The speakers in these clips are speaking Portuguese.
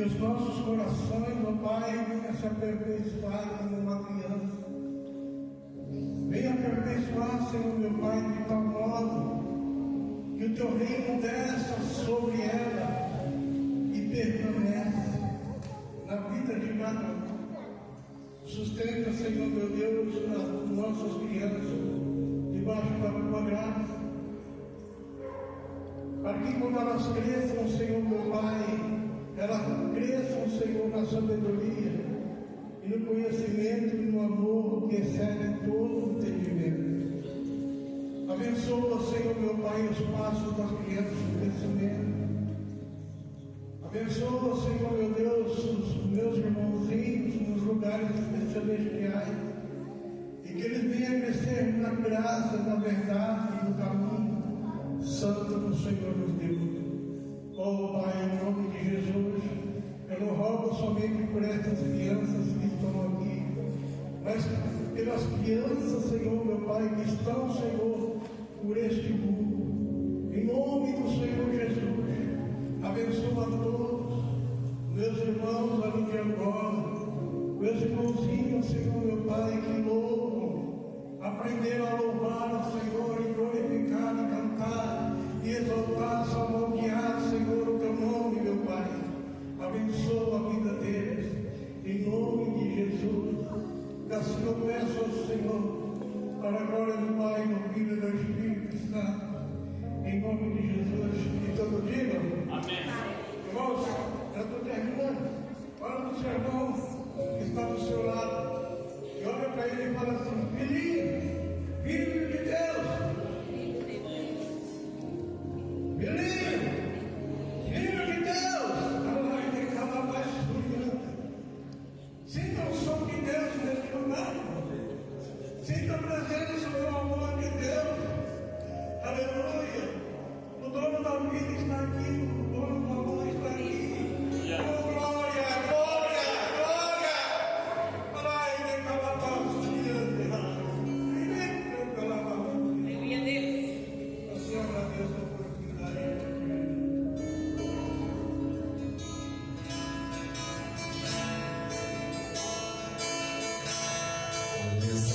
os nossos corações, ó Pai, venham se aperfeiçoar como uma criança. Venha aperfeiçoar, Senhor meu Pai, de tal modo que o teu reino desça sobre ela e permanece na vida de cada um. Sustenta, Senhor meu Deus, as nossas crianças debaixo da tua graça, para que quando elas cresçam, Senhor meu Pai, elas cresçam, Senhor, na sabedoria e no conhecimento e no amor que excede todo o entendimento. Abençoa, Senhor meu Pai, os passos das crianças do crescimento. Abençoa, Senhor meu Deus, os meus irmãozinhos nos lugares celestiais, e que eles venham crescer na graça, na verdade e no caminho santo que o Senhor nos deu. Oh Pai, em nome de Jesus, eu não rogo somente por estas crianças que estão aqui, mas pelas crianças, Senhor meu Pai, que estão, Senhor, por este mundo. Em nome do Senhor Jesus, abençoa a todos, meus irmãos ali de Angola, meus irmãozinhos, Senhor meu Pai, que louvam, aprenderam a louvar o Senhor e glorificar e cantar e exaltar, salmodiar, Senhor, o teu nome, meu Pai. Abençoa a vida deles, em nome de Jesus. Assim eu peço ao Senhor, para a glória do Pai, do Filho e do Espírito Santo, em nome de Jesus. E todos digam amém. Irmãos, eu estou terminando. Olha para o seu irmão que está do seu lado e olha para ele e fala assim: filhinho, filho de Deus, filhinho, filho de Deus. Olha lá, ele tem que falar mais escuro. Sinta o som de Deus nesse lugar. Sinta a presença do amor de Deus. Aleluia. O dono da vida está aqui, o dono da mão está aqui. Oh, glória, glória, glória. Aleluia, Deus. Assim eu agradeço a oportunidade.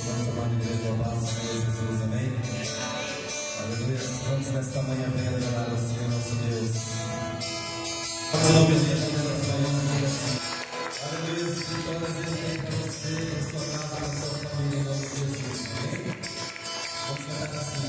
Vamos amar a igreja ao passo do Senhor Jesus, amém? Aleluia. Vamos nesta manhã bem adorar ao Senhor nosso Deus. Vamos ao nome de Jesus. Aleluia. Vitórias Ele tem para você, para sua casa, para sua família, em nome de Jesus, amém? Vamos cantar assim.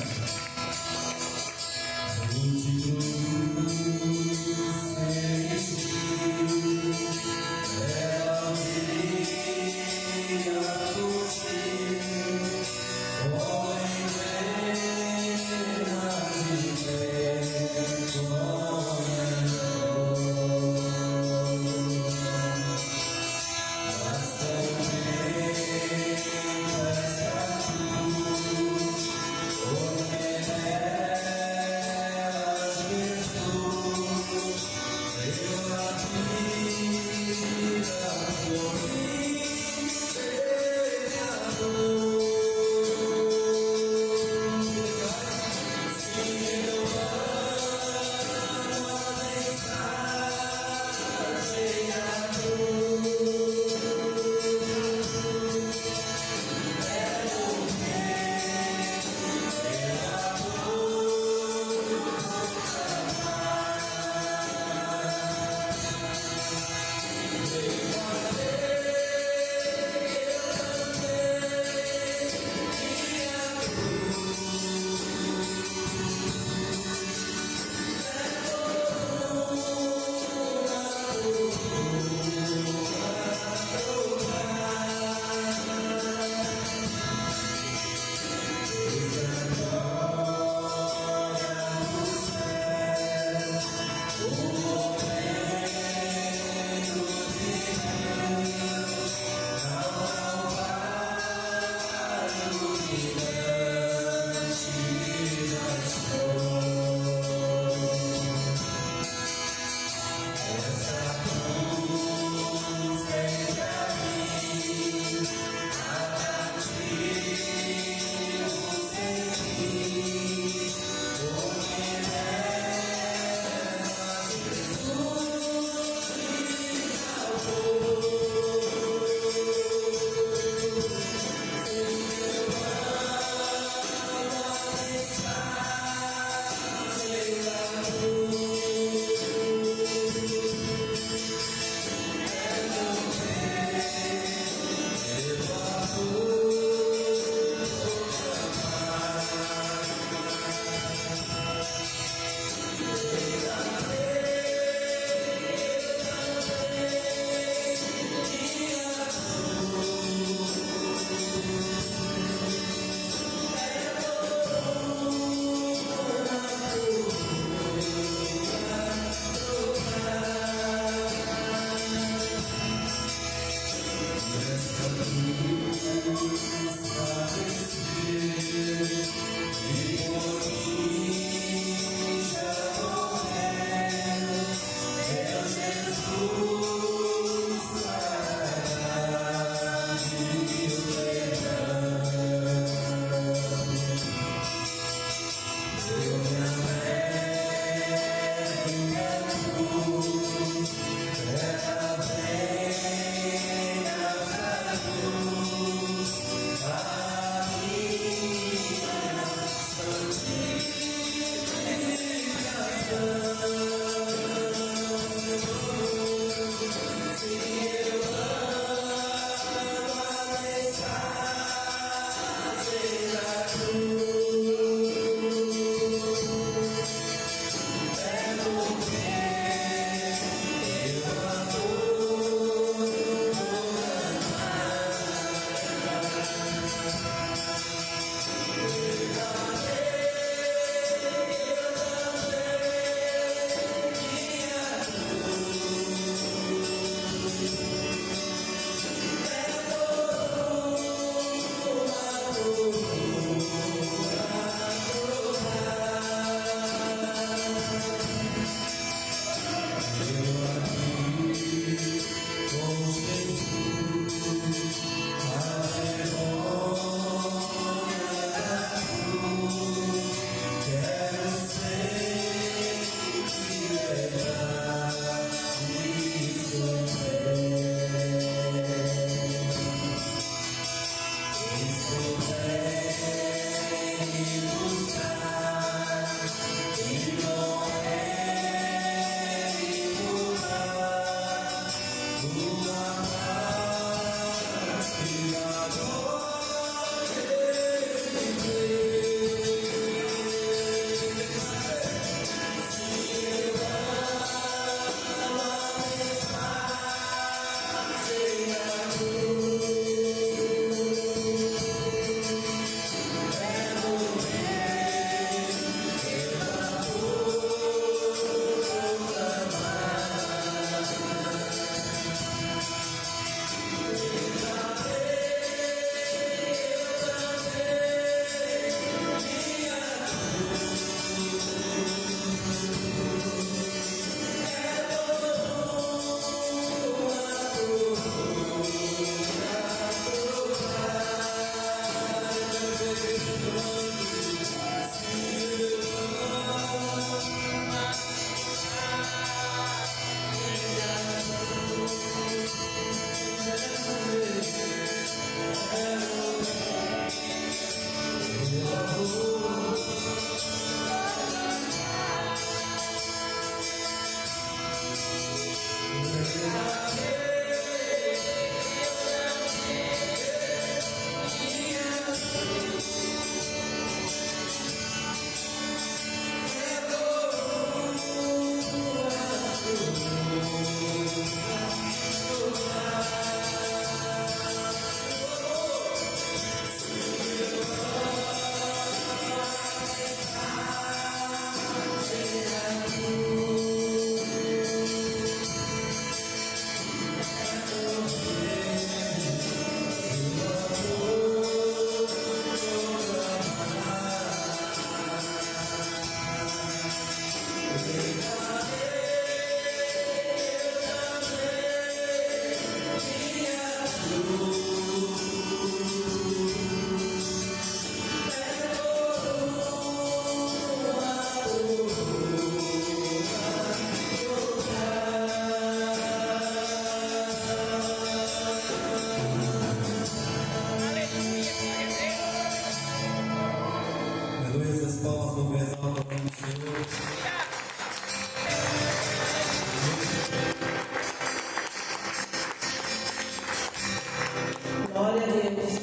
Glória a Deus.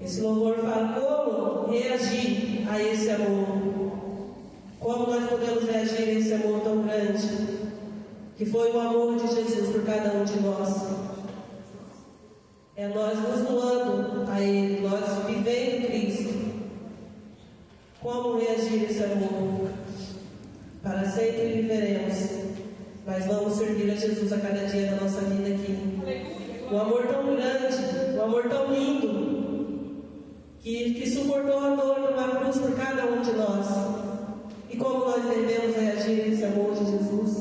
Esse louvor fala como reagir a esse amor. Como nós podemos reagir a esse amor tão grande, que foi o amor de Jesus por cada um de nós. É nós nos doando a Ele, nós vivendo Cristo. Como reagir a esse amor? Para sempre viveremos, mas vamos servir a Jesus a cada dia da nossa vida aqui. Um amor tão grande, um amor tão lindo, que suportou a dor de uma cruz por cada um de nós. E como nós devemos reagir a esse amor de Jesus?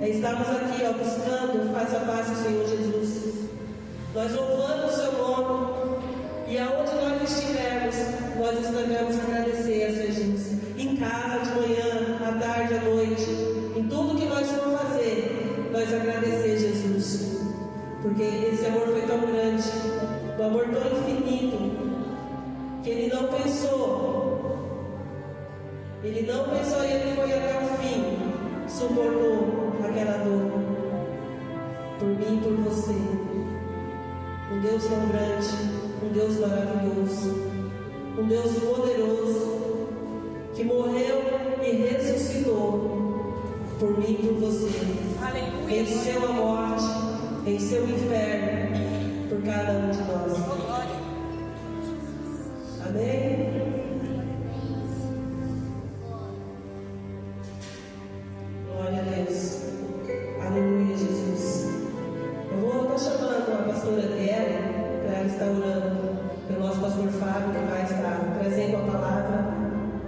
Estamos aqui, buscando face a face o Senhor Jesus. Nós louvando o seu nome, e aonde nós estivermos, nós devemos agradecer a Jesus. Em casa, de manhã, à tarde, à noite, em tudo que nós vamos fazer, nós agradecer Jesus. Porque esse amor foi tão grande, um amor tão infinito, que Ele não pensou e Ele foi até o fim, suportou aquela dor, por mim e por você. Um Deus tão grande, um Deus maravilhoso, um Deus poderoso, que morreu e ressuscitou por mim e por você. Aleluia. Venceu a morte, venceu o inferno por cada um de nós. Amém? Glória a Deus. Aleluia, Jesus. Eu estou chamando a pastora Adriana para ela estar orando pelo nosso pastor Fábio, que vai estar trazendo a palavra.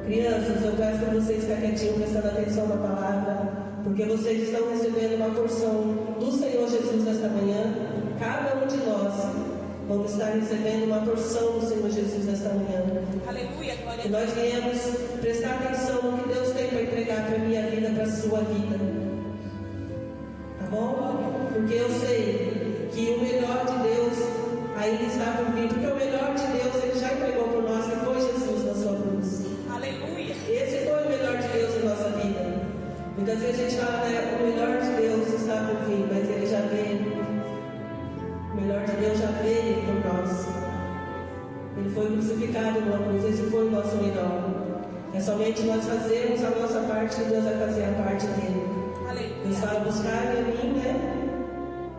Crianças, eu peço para vocês ficarem quietinhos, prestando atenção na palavra, porque vocês estão recebendo uma porção do Senhor Jesus nesta manhã. Cada um de nós vamos estar recebendo uma porção do Senhor Jesus nesta manhã. Aleluia, glória a Deus. E nós viemos prestar atenção no que Deus tem para entregar para a minha vida, para a sua vida. Tá bom? Porque eu sei que o melhor de Deus ainda está por vir. Porque o melhor de Deus Ele já entregou por nós, que foi Jesus na sua cruz. Aleluia. Esse foi o melhor de Deus em nossa vida. Muitas vezes a gente fala, né, o melhor de Deus está por vir, mas Ele já veio. O melhor de Deus já veio por nós. Ele foi crucificado numa cruz. Esse foi o nosso melhor. É somente nós fazermos a nossa parte que Deus vai fazer a parte dele. Aleluia. Deus fala, buscar-me a mim, né?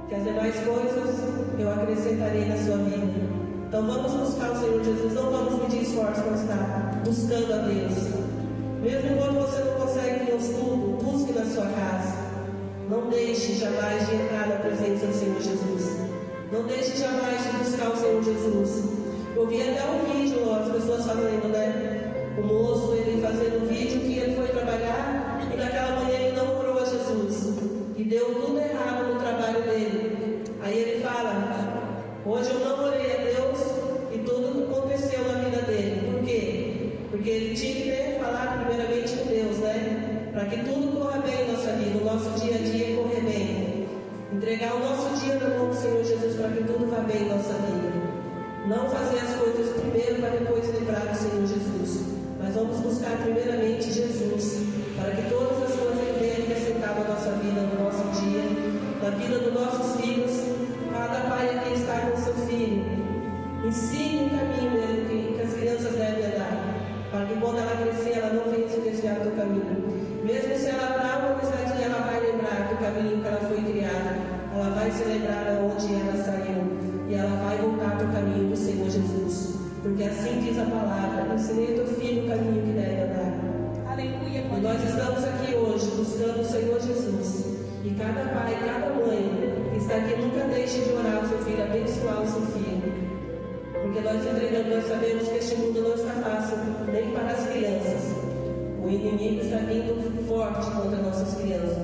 Que as demais coisas eu acrescentarei na sua vida. Então vamos buscar o Senhor Jesus. Não vamos medir esforço para estar buscando a Deus. Mesmo quando você não consegue Deus tudo, busque na sua casa. Não deixe jamais de entrar na presença do Senhor Jesus. Não deixe jamais de buscar o Senhor Jesus. Eu vi até um vídeo, as pessoas falando, né? O moço, ele fazendo um vídeo que ele foi trabalhar e naquela manhã ele não orou a Jesus. E deu tudo errado no trabalho dele. Aí ele fala, hoje eu não orei a Deus e tudo aconteceu na vida dele. Por quê? Porque ele tinha que ter falado primeiramente com Deus, né? Para que tudo corra bem em nossa vida, o nosso dia a dia correr bem. Entregar o nosso dia na mão do Senhor Jesus para que tudo vá bem em nossa vida. Não fazer as coisas primeiro para depois lembrar do Senhor Jesus. Mas vamos buscar primeiramente Jesus, para que todas as coisas Ele venha acrescentar na nossa vida, no nosso dia, na vida dos nossos filhos. Cada pai aqui está com seu filho. Ensine o caminho mesmo que as crianças devem andar, para que quando ela crescer, ela não venha se desviar do caminho. Mesmo se ela está uma pesadinha, ela vai lembrar do caminho que ela foi criada. Ela vai se lembrar de onde ela saiu. E ela vai voltar para o caminho do Senhor Jesus. Porque assim diz a palavra: ensinei teu filho o caminho que deve andar. Aleluia. E nós estamos aqui hoje buscando o Senhor Jesus. E cada pai, cada mãe que está aqui, nunca deixe de orar o seu filho, abençoar o seu filho. Porque nós entregamos, nós sabemos que este mundo não está fácil, nem para as crianças. O inimigo está vindo forte contra nossas crianças.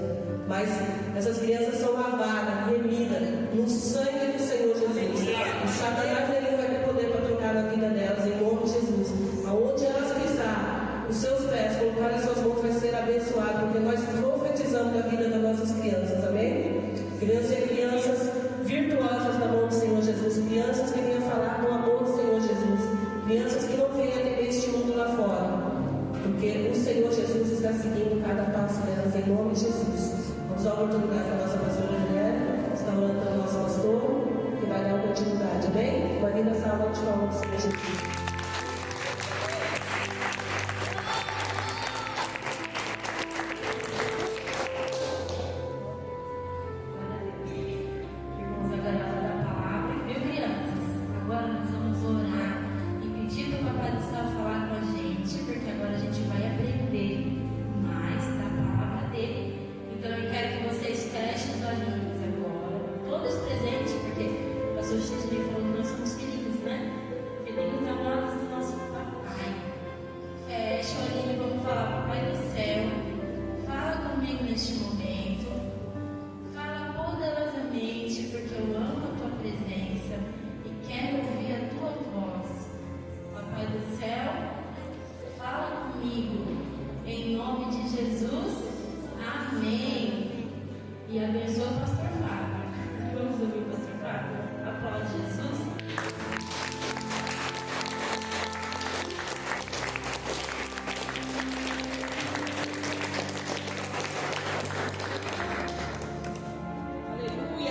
Mas essas crianças são lavadas, remidas no sangue do Senhor Jesus. O Satanás ele vai ter poder para tocar na vida delas, em nome de Jesus. Aonde elas pisar, os seus pés, colocar as suas mãos, vai ser abençoado, porque nós profetizamos a vida das nossas crianças, amém? Crianças virtuosas na mão do Senhor Jesus, crianças que venham falar do amor do Senhor Jesus, crianças que não venham ter este mundo lá fora, porque o Senhor Jesus está seguindo cada passo delas, em nome de Jesus. Vamos dar a oportunidade para a nossa pastora Juliana, está orando para o nosso pastor, que vai dar devida salva de palmas do Senhor Jesus. Irmãos, agora é hora da palavra, viu, crianças? Agora nós vamos orar e pedir para o Papai do Céu falar com a gente, porque agora a gente vai aprender mais da palavra dele. Então eu quero que vocês fechem os olhinhos agora, todos presentes, porque o pastor Xixi falou que nós somos filhinhos, né? Filhinhos amados do nosso papai. Fecha o olhinho e vamos falar: Papai do Céu, fala comigo neste momento. Fala poderosamente, porque eu amo a tua presença e quero ouvir a tua voz. Papai do Céu, fala comigo, em nome de Jesus. Amém. E abençoa o pastor Fábio. Vamos ouvir o pastor Fábio? Após Jesus.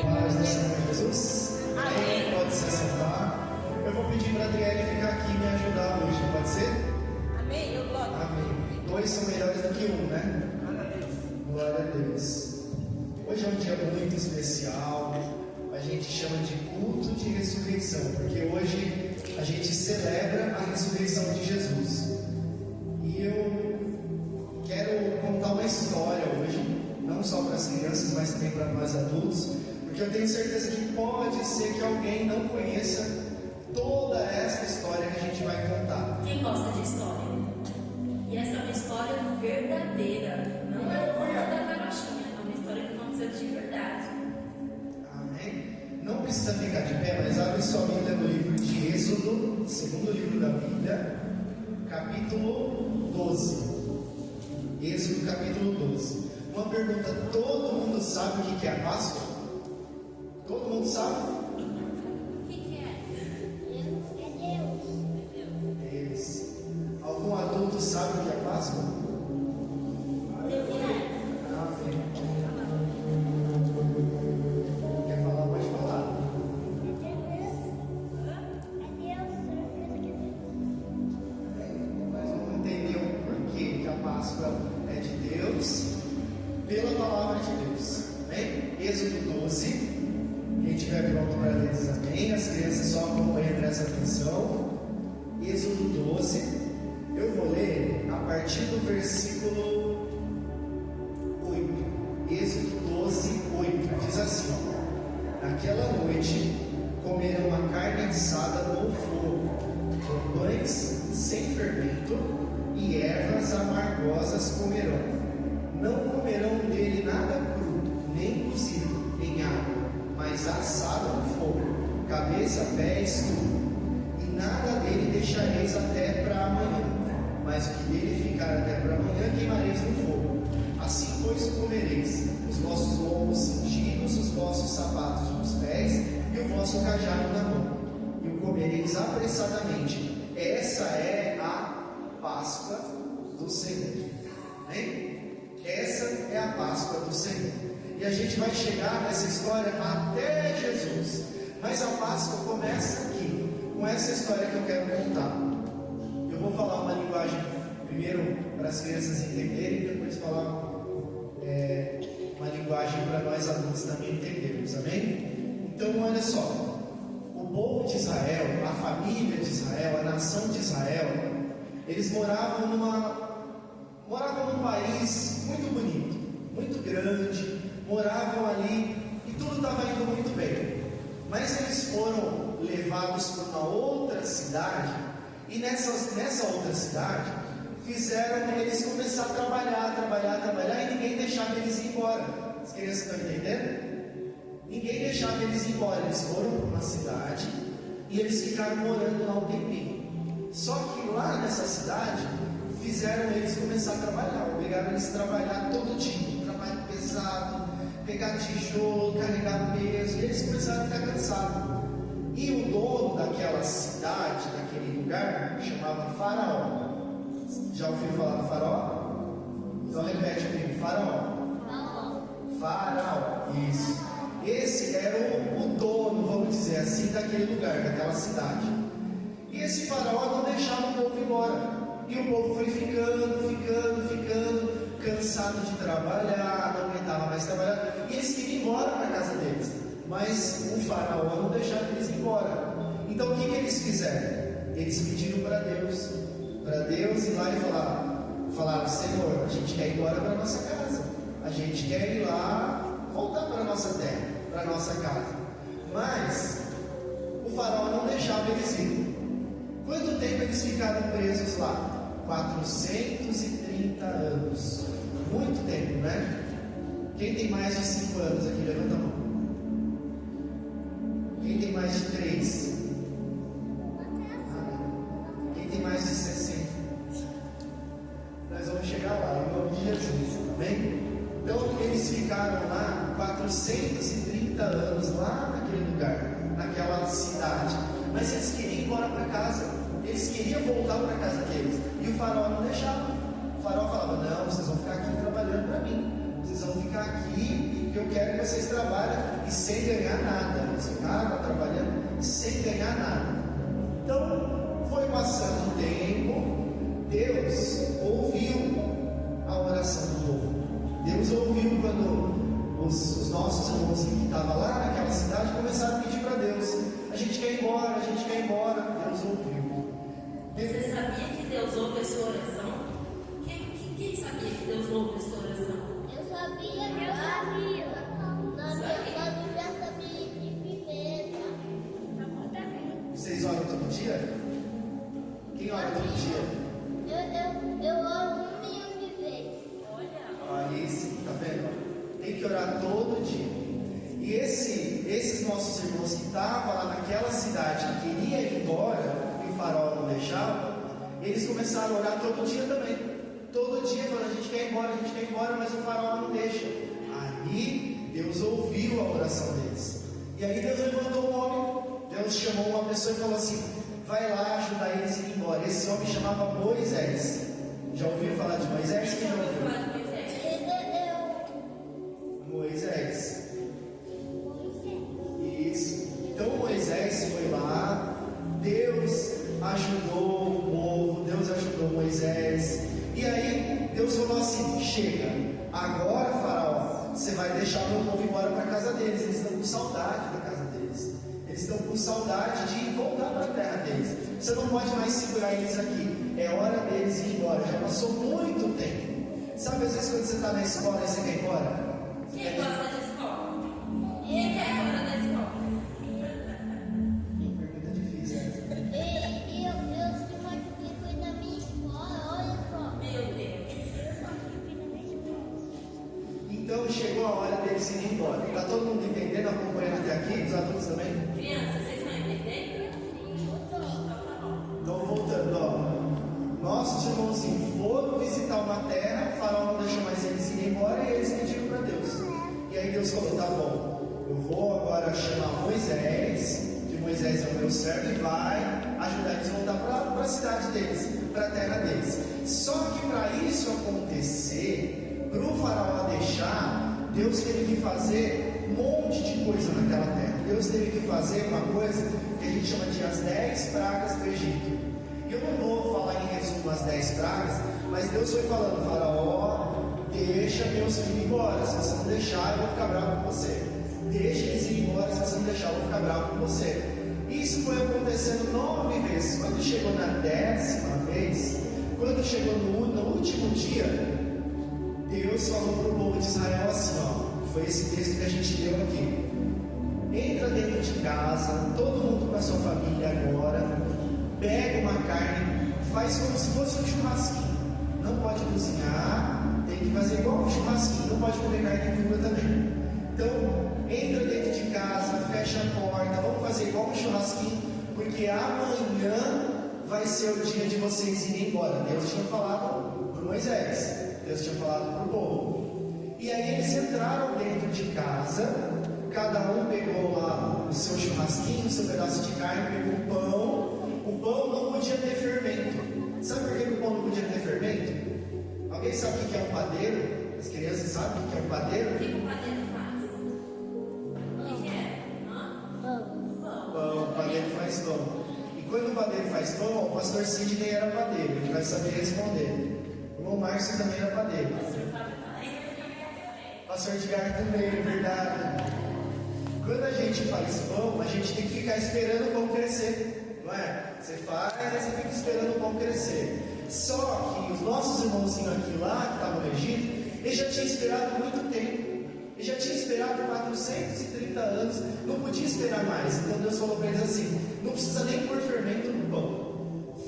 Paz do Senhor Jesus. Amém. Pode se assentar. Eu vou pedir para a Adriele ficar aqui e me ajudar hoje, pode ser? Amém, eu gosto. Amém. Dois são melhores do que um, né? Glória a Deus. Hoje é um dia muito especial. A gente chama de culto de ressurreição, porque hoje a gente celebra a ressurreição de Jesus. E eu quero contar uma história hoje, não só para as crianças, mas também para nós adultos, porque eu tenho certeza que pode ser que alguém não conheça toda essa história que a gente vai contar. Quem gosta de história? E essa é uma história verdadeira. Não é o conto da carochinha, é uma história que aconteceu de verdade. Amém? Não precisa ficar de pé, mas abre sua Bíblia no livro de Êxodo, segundo livro da Bíblia, capítulo 12. Êxodo, capítulo 12. Uma pergunta: todo mundo sabe o que é a Páscoa? Todo mundo sabe? O que é? Deus. Algum adulto sabe o que é a Páscoa? Amém. Quer falar? Pode falar. Mas vamos entender o porquê que a Páscoa é de Deus, pela palavra de Deus. Amém? Êxodo 12. Quem estiver pronto para ler diz amém. As crianças só acompanham, prestem atenção. Êxodo 12. Eu vou ler a partir do versículo 8. Êxodo 12, 8. Diz assim: naquela noite comeram a carne assada no fogo, com pães sem fermento e ervas amargosas comerão. Não comerão dele nada cru, nem cozido, em água, mas assado no fogo, cabeça, pés, tudo. E nada dele deixareis até para amanhã, mas o que dele ficar até para amanhã queimareis no fogo. Assim, pois, comereis os vossos lombos cingidos, os vossos sapatos nos pés e o vosso cajado na mão. E o comereis apressadamente. Essa é a Páscoa do Senhor. Amém? Essa é a Páscoa do Senhor. E a gente vai chegar nessa história até Jesus. Mas a Páscoa começa aqui, com essa história que eu quero contar. Eu vou falar uma linguagem, primeiro para as crianças entenderem, e depois falar uma linguagem para nós adultos também entendermos. Amém? Então, olha só. O povo de Israel, a família de Israel, a nação de Israel, eles moravam num país muito bonito, muito grande, moravam ali e tudo estava indo muito bem. Mas eles foram levados para uma outra cidade e nessa outra cidade fizeram eles começar a trabalhar e ninguém deixava eles ir embora. As crianças estão entendendo? Ninguém deixava eles ir embora. Eles foram para uma cidade e eles ficaram morando lá um tempinho. Só que lá nessa cidade fizeram eles começar a trabalhar, obrigaram eles a trabalhar todo dia, trabalho pesado, pegar tijolo, carregar peso, e eles começaram a ficar cansados. E o dono daquela cidade, daquele lugar, chamava Faraó. Já ouviu falar do Faraó? Então repete comigo: Faraó. Faraó, isso. Esse era o dono, vamos dizer assim, daquele lugar, daquela cidade. E esse faraó não deixava o povo ir embora. E o povo foi ficando, cansado de trabalhar, não aguentava mais trabalhar. E eles queriam ir embora para a casa deles. Mas o faraó não deixava eles ir embora. Então o que eles fizeram? Eles pediram para Deus ir lá e falaram: Senhor, a gente quer ir embora para a nossa casa. A gente quer ir lá, voltar para a nossa terra, para a nossa casa. Mas o faraó não deixava eles ir. Quanto tempo eles ficaram presos lá? 430 anos. Muito tempo, né? Quem tem mais de 5 anos aqui? Levanta a mão. Quem tem mais de 3? Quem tem mais de 60? Nós vamos chegar lá, em nome de Jesus. Amém? Então eles ficaram lá 430 anos, lá naquele lugar, naquela cidade. Mas eles queriam ir embora para casa. Eles queriam voltar para a casa deles. E o faraó não deixava. O faraó falava: não, vocês vão ficar aqui trabalhando para mim. Vocês vão ficar aqui, porque eu quero que vocês trabalhem e sem ganhar nada. Eles ficaram trabalhando sem ganhar nada. Então, foi passando o tempo. Deus ouviu a oração do povo. Deus ouviu quando os nossos irmãos que estavam lá naquela cidade começaram a pedir para Deus: a gente quer ir embora, a gente quer ir embora. Deus ouviu. Você sabia que Deus ouve a sua oração? Quem sabia que Deus ouve a sua oração? Eu sabia. Na minha família já sabia de primeira. Vocês oram todo dia? Quem ora todo dia? Eu oro 1 milhão de vezes. Aí sim, tá vendo? Tem que orar todo dia. E esses nossos irmãos que estavam lá naquela cidade, que queriam ir embora, e o faraó não deixava, eles começaram a orar todo dia também. Todo dia falando: a gente quer ir embora, mas o faraó não deixa. Aí Deus ouviu a oração deles. E aí Deus levantou um homem. Deus chamou uma pessoa e falou assim: vai lá ajudar eles a ir embora. Esse homem chamava Moisés. Já ouviu falar de Moisés? Quem já ouviu? Moisés. Isso. Então Moisés foi lá, Deus ajudou o povo, Deus ajudou Moisés. E aí Deus falou assim: chega, agora faraó, você vai deixar o meu povo embora para a casa deles. Eles estão com saudade da casa deles. Eles estão com saudade de voltar para a terra deles. Você não pode mais segurar eles aqui. É hora deles ir embora. Já passou muito tempo. Sabe, às vezes quando você está na escola e você quer ir embora? Quem gosta de escola? Quem quer ir embora da escola? Pergunta difícil, né? Eu se machuquei foi na minha escola, olha só. Meu Deus. Então chegou a hora deles irem embora. Está todo mundo entendendo, acompanhando até aqui? Os adultos também? Crianças, vocês estão entendendo? Então voltando, ó. Nossos irmãozinhos foram visitar uma terra, o faraó não deixou mais eles irem embora e eles pediram para Deus. E aí Deus falou: tá bom, eu vou agora chamar Moisés, que Moisés é o meu servo, e vai ajudar eles a voltar para a cidade deles, para a terra deles. Só que para isso acontecer, para o faraó deixar, Deus teve que fazer um monte de coisa naquela terra. Deus teve que fazer uma coisa que a gente chama de as 10 pragas do Egito. Eu não vou falar em resumo as 10 pragas, mas Deus foi falando: faraó, deixa meus filhos ir embora. Se você não deixar, eu vou ficar bravo com você. Deixa eles ir embora. Se você não deixar, eu vou ficar bravo com você. Isso foi acontecendo 9 vezes. Quando chegou na 10ª vez, quando chegou no último dia, Deus falou para o povo de Israel assim, ó, foi esse texto que a gente leu aqui: entra dentro de casa, todo mundo com a sua família agora, pega uma carne, faz como se fosse um churrasquinho. Não pode cozinhar, tem que fazer igual um churrasquinho, não pode comer carne crua também. Então, entra dentro de casa, fecha a porta, vamos fazer igual um churrasquinho, porque amanhã vai ser o dia de vocês irem embora. Deus tinha falado para Moisés, Deus tinha falado para o povo. E aí eles entraram dentro de casa, cada um pegou lá o seu churrasquinho, o seu pedaço de carne, pegou o pão. O pão não podia ter fermento. Sabe por que o pão não podia ter fermento? Alguém sabe o que é um padeiro? As crianças sabem o que é um padeiro? O que o padeiro faz? O que é? era padeiro, ele vai saber responder. O irmão Márcio também era padeiro. Pastor Edgar também, é verdade. Quando a gente faz pão, a gente tem que ficar esperando o pão crescer, não é? Você faz, aí você fica esperando o pão crescer. Só que os nossos irmãozinhos aqui lá, que estavam no Egito, eles já tinham esperado muito tempo. Ele já tinha esperado 430 anos, não podia esperar mais. Então Deus falou para eles assim: não precisa nem pôr fermento no pão.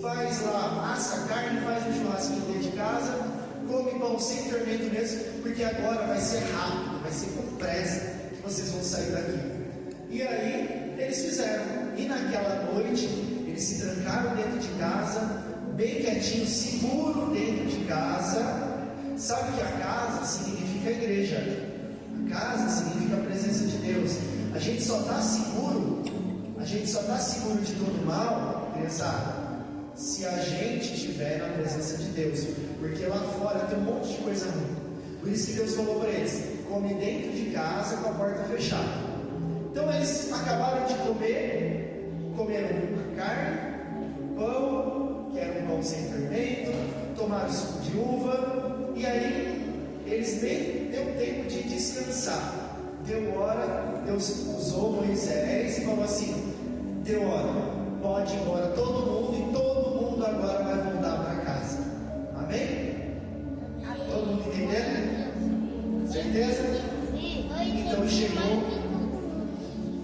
Faz lá, assa a carne, faz um churrasquinho dentro de casa, come pão sem fermento mesmo, porque agora vai ser rápido, vai ser com pressa que vocês vão sair daqui. E aí eles fizeram. E naquela noite eles se trancaram dentro de casa, bem quietinho, seguro dentro de casa. Sabe que a casa significa a igreja. Casa significa a presença de Deus. A gente só está seguro de todo mal, criançada, se a gente estiver na presença de Deus. Porque lá fora tem um monte de coisa ruim. Por isso que Deus falou para eles: come dentro de casa com a porta fechada. Então eles acabaram de comer, comeram carne, pão, que era um pão sem fermento, tomaram suco de uva, e aí eles nem deu tempo de descansar. Deu hora, Deus usou Moisés e falou assim: deu hora, pode ir embora todo mundo, e todo mundo agora vai voltar para casa. Amém? Todo mundo entendendo? Certeza? Então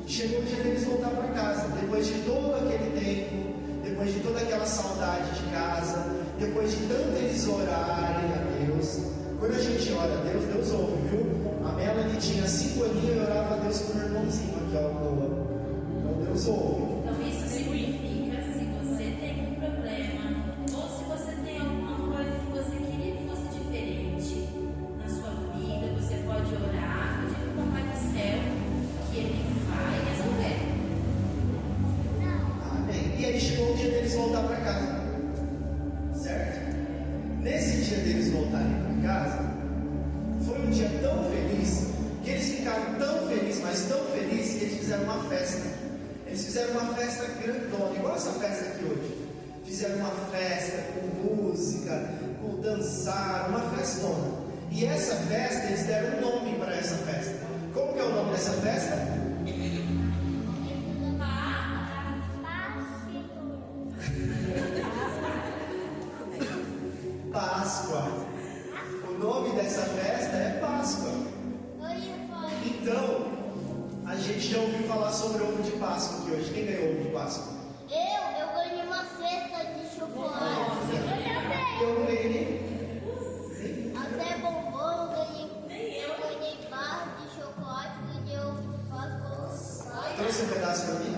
chegou o dia deles voltar para casa. Depois de todo aquele tempo, depois de toda aquela saudade de casa, depois de tanto eles orarem a Deus. Quando a gente ora a Deus, Deus ouve, viu? A Melanie tinha 5 aninhos e orava a Deus com o irmãozinho aqui, ó, boa. Então Deus ouve. Então isso significa, se você tem um problema, ou se você tem alguma coisa que você queria que fosse diferente na sua vida, você pode orar, pedir para o Papai do Céu, que Ele vai resolver. Amém. E aí chegou o dia deles voltar para casa. Certo? Nesse dia deles voltarem para casa, foi um dia tão feliz, que eles ficaram tão felizes, mas tão felizes, que eles fizeram uma festa. Eles fizeram uma festa grandona, igual essa festa aqui hoje. Fizeram uma festa com música, com dançar, uma festona. E essa festa, eles deram um nome para essa festa. Como que é o nome dessa festa? Páscoa. O nome dessa festa é Páscoa. Então, a gente já ouviu falar sobre ovo de Páscoa aqui hoje. Quem ganhou ovo de Páscoa? Eu ganhei uma cesta de chocolate. Eu não ganhei nem. Até bombom, eu ganhei barra de chocolate, ganhei ovo de Páscoa. Trouxe um pedaço pra mim?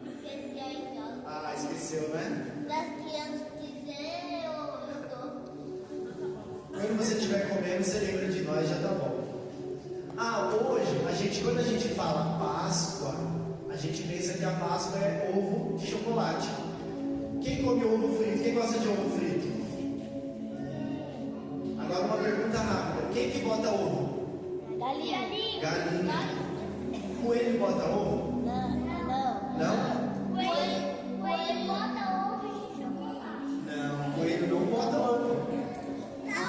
Esqueci ainda. Ah, esqueceu, né? Das crianças quiser, eu dou. Quando você estiver comendo, você lembra de nós, já tá bom. Hoje, quando a gente fala Páscoa, a gente pensa que a Páscoa é ovo de chocolate. Quem come ovo frito? Quem gosta de ovo frito? Agora uma pergunta rápida. Quem que bota ovo? Galinha. Galinha. Coelho bota ovo? Não? Coelho bota ovo de chocolate. Não, coelho não bota ovo.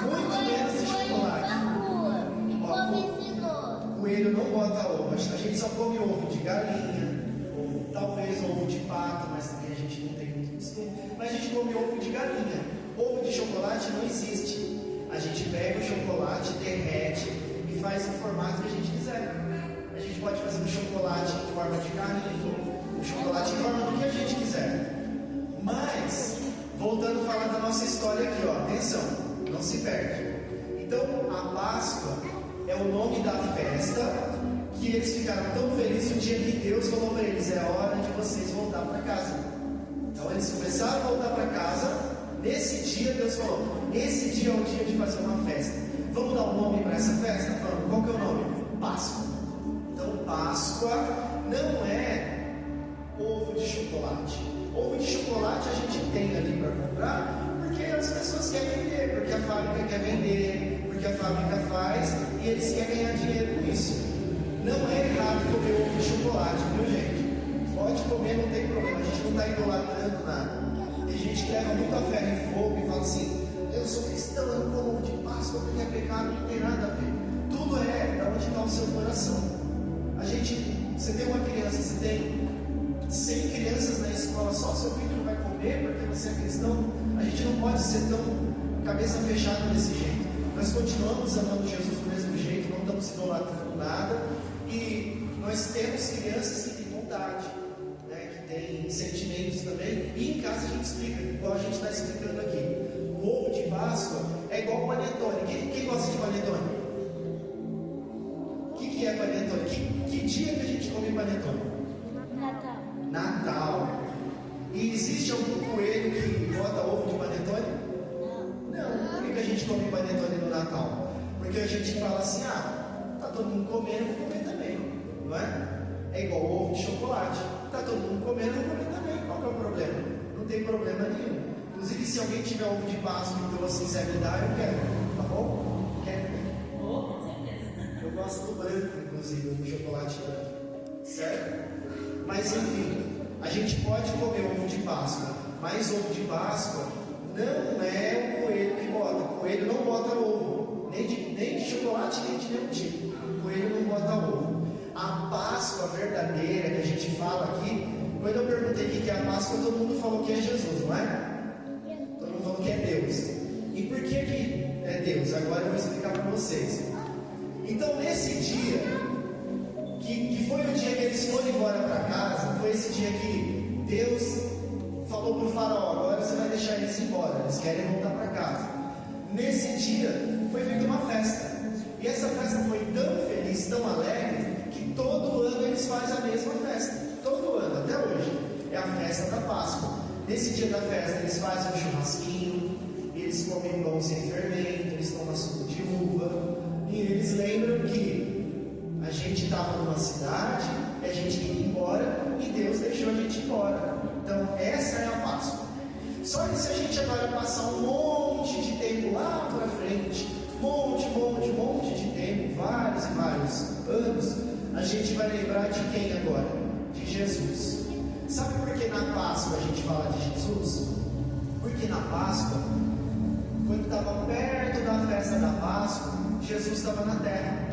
Muito menos de chocolate. Coelho não bota ovo. A gente só come ovo de galinha, ovo, talvez ovo de pato, mas também a gente não tem muito costume. Mas a gente come ovo de galinha. Ovo de chocolate não existe. A gente pega o chocolate, derrete e faz o formato que a gente quiser. A gente pode fazer um chocolate em forma de carrinho, um chocolate em forma do que a gente quiser. Mas, voltando a falar da nossa história aqui, ó, atenção, não se perde. Então, a Páscoa é o nome da festa que eles ficaram tão felizes o dia que Deus falou para eles: é hora de vocês voltar para casa. Então eles começaram a voltar para casa. Nesse dia Deus falou: esse dia é o dia de fazer uma festa. Vamos dar um nome para essa festa? Vamos. Qual que é o nome? Páscoa. Então Páscoa não é ovo de chocolate. Ovo de chocolate a gente tem ali para comprar porque as pessoas querem vender, porque a fábrica quer vender, porque a fábrica faz e eles querem ganhar dinheiro com isso. Não é errado comer ovo de chocolate, viu gente? Pode comer, não tem problema, a gente não está idolatrando nada. Tem gente que leva muito a fé em fogo e fala assim: eu sou cristão, eu não como ovo de Páscoa porque é pecado. Não tem nada a ver. Tudo é da onde está o seu coração. Você tem uma criança, você tem 100 crianças na escola, só seu filho não vai comer porque você é cristão. A gente não pode ser tão cabeça fechada desse jeito. Nós continuamos amando Jesus do mesmo jeito, não estamos idolatrando nada. E nós temos crianças que têm vontade, né, que têm sentimentos também. E em casa a gente explica, igual a gente está explicando aqui. O ovo de Páscoa é igual o panetone. Quem gosta de panetone? O que é panetone? Que dia que a gente come panetone? Natal. E existe algum coelho que bota ovo de panetone? Não. Por que a gente come panetone no Natal? Porque a gente fala assim: tá todo mundo comendo, eu vou comer também. Não é? É igual o ovo de chocolate. Tá todo mundo comendo, eu vou comer também. Qual que é o problema? Não tem problema nenhum. Inclusive, se alguém tiver ovo de Páscoa e você quiser me dar, eu quero. Tá bom? Quer? Com certeza. Eu gosto do branco, inclusive, do chocolate branco. Certo? Mas enfim, a gente pode comer ovo de Páscoa, mas ovo de Páscoa não é o coelho que bota. O coelho não bota ovo, nem de chocolate, nem de nenhum tipo. O coelho não bota ovo. A Páscoa verdadeira que a gente fala aqui, quando eu perguntei o que é a Páscoa, todo mundo falou que é Jesus, não é? Todo mundo falou que é Deus. E por que é Deus? Agora eu vou explicar para vocês. Então, nesse dia, que foi o dia que eles foram embora para casa, foi esse dia que Deus falou para o faraó: agora você vai deixar eles embora, eles querem voltar para casa. Nesse dia foi feita uma festa, e essa festa foi tão feliz, tão alegre, que todo ano eles fazem a mesma festa, todo ano, até hoje, é a festa da Páscoa. Nesse dia da festa eles fazem um churrasquinho, eles comem pão sem fermento, eles tomam suco de uva, e eles lembram que a gente estava numa cidade e a gente queria ir embora e Deus deixou a gente ir embora. Então essa é a Páscoa. Só que se a gente agora passar um monte de tempo lá para frente, monte de tempo, vários e vários anos, a gente vai lembrar de quem agora? De Jesus. Sabe por que na Páscoa a gente fala de Jesus? Porque na Páscoa, quando estava perto da festa da Páscoa, Jesus estava na terra.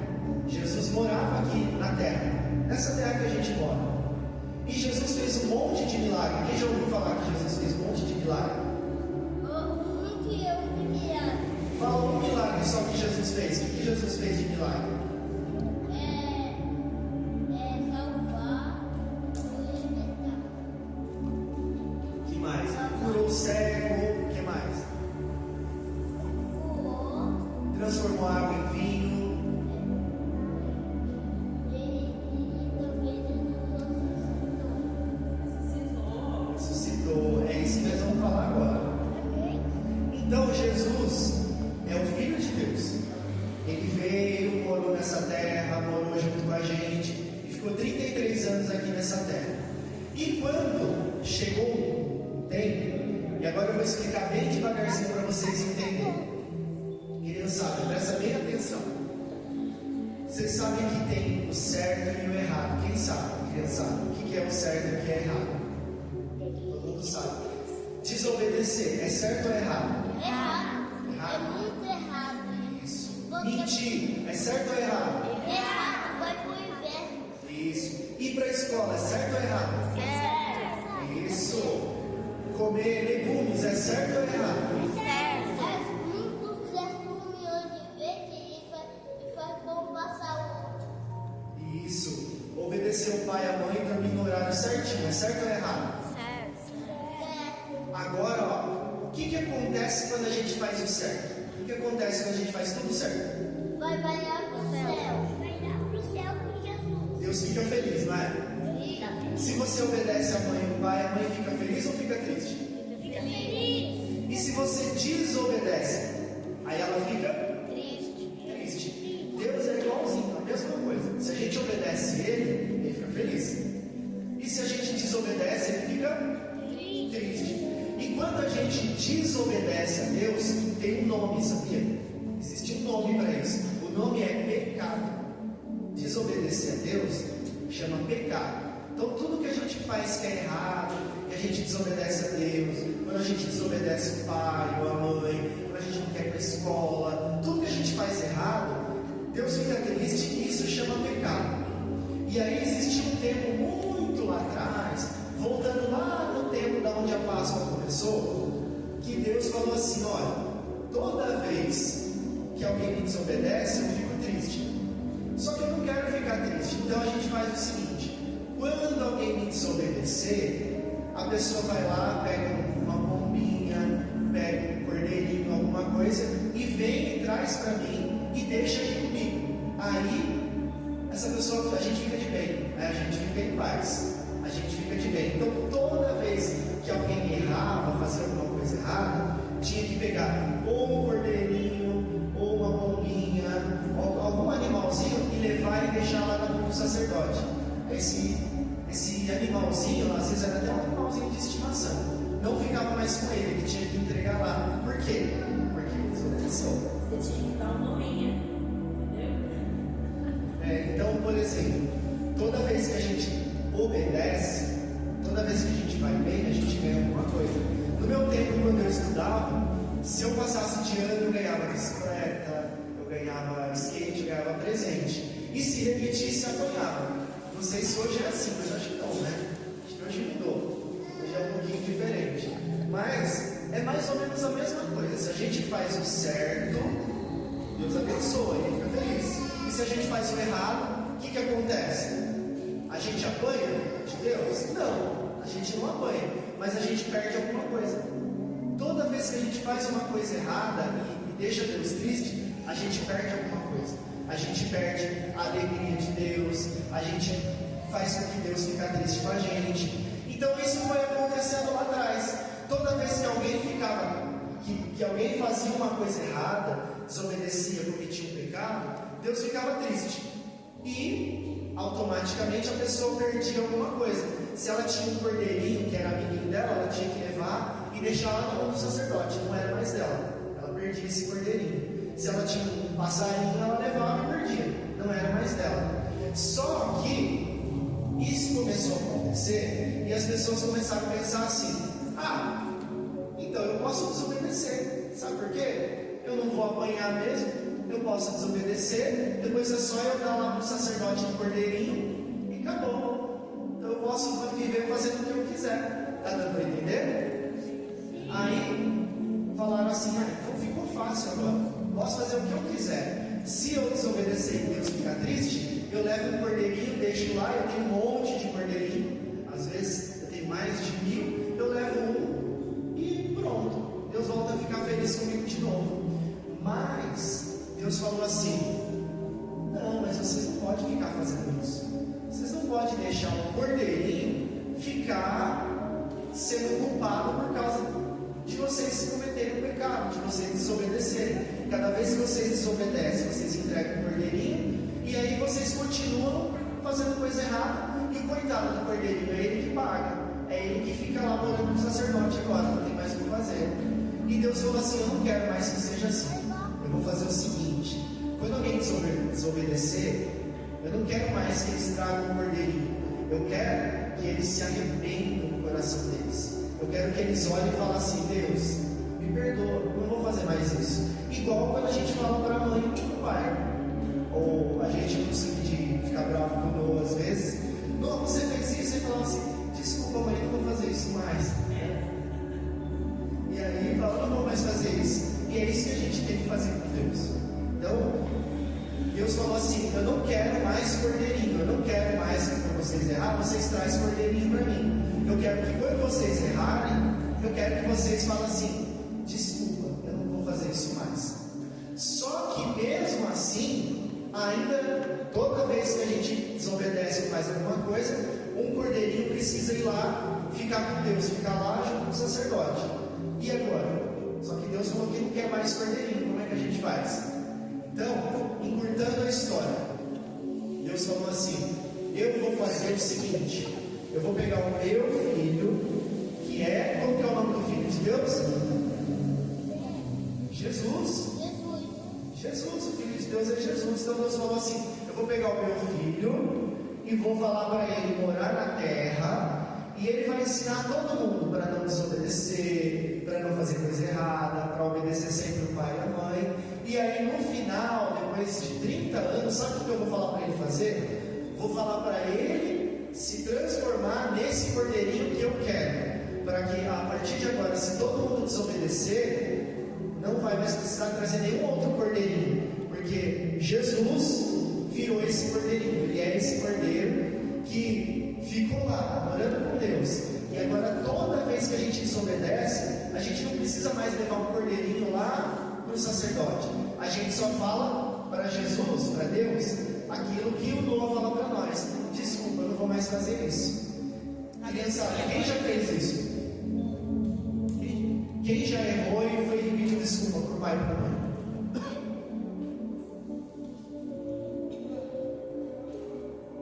Jesus morava aqui na terra, nessa terra que a gente mora. E Jesus fez um monte de milagre. Quem já ouviu falar que Jesus fez um monte de milagre? Fala um milagre só que Jesus fez. O que Jesus fez de milagre? Salvar o hospital. O que mais? Curou o cego. O que mais? Transformou a água em vinho. Ressuscitou. É isso que nós vamos falar agora. Então Jesus é o Filho de Deus. Ele veio, morou nessa terra, morou junto com a gente e ficou 33 anos aqui nessa terra. E quando chegou o tempo, e agora eu vou explicar bem devagarzinho para vocês entenderem. Criançada, presta bem atenção. Vocês sabem que tem o certo e o errado. Quem sabe, criançada, o que é o certo e o que é errado? Todo mundo sabe. Desobedecer é certo ou errado? Errado. Errado. É muito errado. Isso. Porque- Mentir é certo ou errado? Errado, vai pro inferno. Isso. Ir para a escola é certo ou errado? Certo. Isso. Comer legumes é certo ou errado? Certo. Faz muito certo um milhão de vezes e faz bom pra saúde. Isso. Obedecer o pai e a mãe e dormir no horário certinho é certo ou errado? Certo. Agora, ó, o que acontece quando a gente faz o certo? O que acontece quando a gente faz tudo certo? Vai lá pro céu. Vai lá pro céu com Jesus. Deus fica feliz, não é? Se você obedece a mãe e o pai, a mãe fica feliz ou fica triste? Fica feliz. E se você desobedece, aí ela fica Triste. triste. Deus é igualzinho, a mesma coisa. Se a gente obedece ele fica feliz. E se a gente desobedece, ele fica triste. E quando a gente desobedece a Deus, tem um nome, sabia? Existe um nome para isso. O nome é pecado. Desobedecer a Deus chama pecado. Então tudo que a gente faz que é errado, que a gente desobedece a Deus, quando a gente desobedece o pai ou a mãe, quando a gente não quer ir para a escola, tudo que a gente faz errado, Deus fica triste e isso chama pecado. E aí existe um tempo muito lá atrás, voltando lá no tempo da onde a Páscoa começou, que Deus falou assim: olha, toda vez que alguém me desobedece, eu fico triste. Só que eu não quero ficar triste, então a gente faz o seguinte: quando alguém me desobedecer, a pessoa vai lá, pega uma pombinha, pega um cordeirinho, alguma coisa, e vem e traz para mim e deixa aqui comigo. Aí, essa pessoa, a gente fica de bem, né? A gente fica em paz, a gente fica de bem. Então, toda vez que alguém errava, fazia alguma coisa errada, tinha que pegar ou um cordeirinho, ou uma pombinha, ou algum animalzinho e levar e deixar lá na mão do sacerdote. Esse animalzinho, às vezes era até um animalzinho de estimação, não ficava mais com ele, ele tinha que entregar lá. Por quê? Porque ele desobedeceu. Você tinha que dar uma novinha, entendeu? Então, por exemplo, toda vez que a gente obedece, toda vez que a gente vai bem, a gente ganha alguma coisa. No meu tempo, quando eu estudava, se eu passasse de ano, eu ganhava bicicleta, eu ganhava skate, eu ganhava presente. E se repetisse, apanhava. Não sei se hoje é assim, mas acho que não, né? Acho que hoje mudou. Hoje é um pouquinho diferente. Mas é mais ou menos a mesma coisa. Se a gente faz o certo, Deus abençoa, ele fica feliz. E se a gente faz o errado, o que acontece? A gente apanha de Deus? Não, a gente não apanha, mas a gente perde alguma coisa. Toda vez que a gente faz uma coisa errada e deixa Deus triste, a gente perde alguma coisa. A gente perde a alegria de Deus, a gente faz com que Deus fique triste com a gente. Então isso foi acontecendo lá atrás. Toda vez que alguém que alguém fazia uma coisa errada, desobedecia, cometia um pecado, Deus ficava triste. E automaticamente a pessoa perdia alguma coisa. Se ela tinha um cordeirinho, que era amiguinho dela, ela tinha que levar e deixar lá na mão do sacerdote, não era mais dela. Ela perdia esse cordeirinho. Se ela tinha um passarinho, ela levava e perdia, não era mais dela. Só que isso começou a acontecer e as pessoas começaram a pensar assim: ah, então eu posso desobedecer. Sabe por quê? Eu não vou apanhar mesmo, eu posso desobedecer, depois é só eu dar lá para o sacerdote um cordeirinho e acabou. Então eu posso viver fazendo o que eu quiser. Está dando para entender? Aí falaram assim: ah, então ficou fácil agora. Posso fazer o que eu quiser. Se eu desobedecer e Deus ficar triste, eu levo um cordeirinho, deixo lá, eu tenho um monte de cordeirinho. Às vezes eu tenho mais de 1000, eu levo um e pronto. Deus volta a ficar feliz comigo de novo. Mas Deus falou assim: não, mas vocês não podem ficar fazendo isso. Vocês não podem deixar um cordeirinho ficar sendo culpado por causa de vocês cometerem um pecado, de vocês desobedecerem. Cada vez que vocês desobedecem, vocês entregam um cordeirinho e aí vocês continuam fazendo coisa errada e o coitado do cordeirinho é ele que paga, é ele que fica lá morando com o sacerdote agora, não tem mais o que fazer. E Deus falou assim: eu não quero mais que seja assim. Eu vou fazer o seguinte: quando alguém desobedecer, eu não quero mais que eles tragam um cordeirinho, eu quero que eles se arrependam no coração deles. Eu quero que eles olhem e falem assim: Deus, me perdoa, não vou fazer mais isso. Igual quando a gente fala para a mãe e para o pai, ou a gente não precisa de ficar bravo com o Noah às vezes. Não, você fez isso, e fala assim: desculpa, mãe, não vou fazer isso mais. E aí fala: não vou mais fazer isso. E é isso que a gente tem que fazer com Deus. Então, Deus falou assim: eu não quero mais cordeirinho, eu não quero mais que quando vocês errar, vocês trazem cordeirinho para mim. Eu quero que quando vocês errarem, eu quero que vocês falem assim: desculpa, eu não vou fazer isso mais. Só que mesmo assim, ainda toda vez que a gente desobedece ou faz alguma coisa, um cordeirinho precisa ir lá, ficar com Deus, ficar lá junto com o sacerdote. E agora? Só que Deus falou que não quer mais cordeirinho, como é que a gente faz? Então, encurtando a história, Deus falou assim: eu vou fazer o seguinte, eu vou pegar o meu filho, que é, como que é o nome do filho de Deus? Jesus. Jesus, o filho de Deus é Jesus. Então Deus falou assim: eu vou pegar o meu filho e vou falar para ele morar na terra, e ele vai ensinar todo mundo para não desobedecer, para não fazer coisa errada, para obedecer sempre o pai e a mãe. E aí no final, depois de 30 anos, sabe o que eu vou falar para ele fazer? Vou falar para ele se transformar nesse cordeirinho que eu quero, para que a partir de agora, se todo mundo desobedecer, não vai mais precisar trazer nenhum outro cordeirinho, porque Jesus virou esse cordeirinho, ele é esse cordeiro que ficou lá, orando com Deus. E agora, toda vez que a gente desobedece, a gente não precisa mais levar um cordeirinho lá para o sacerdote. A gente só fala para Jesus, para Deus, aquilo que o Noah fala para nós. Desculpa, eu não vou mais fazer isso. Criançada, quem já fez isso? Quem já errou e foi pedir desculpa para o pai e para a mãe?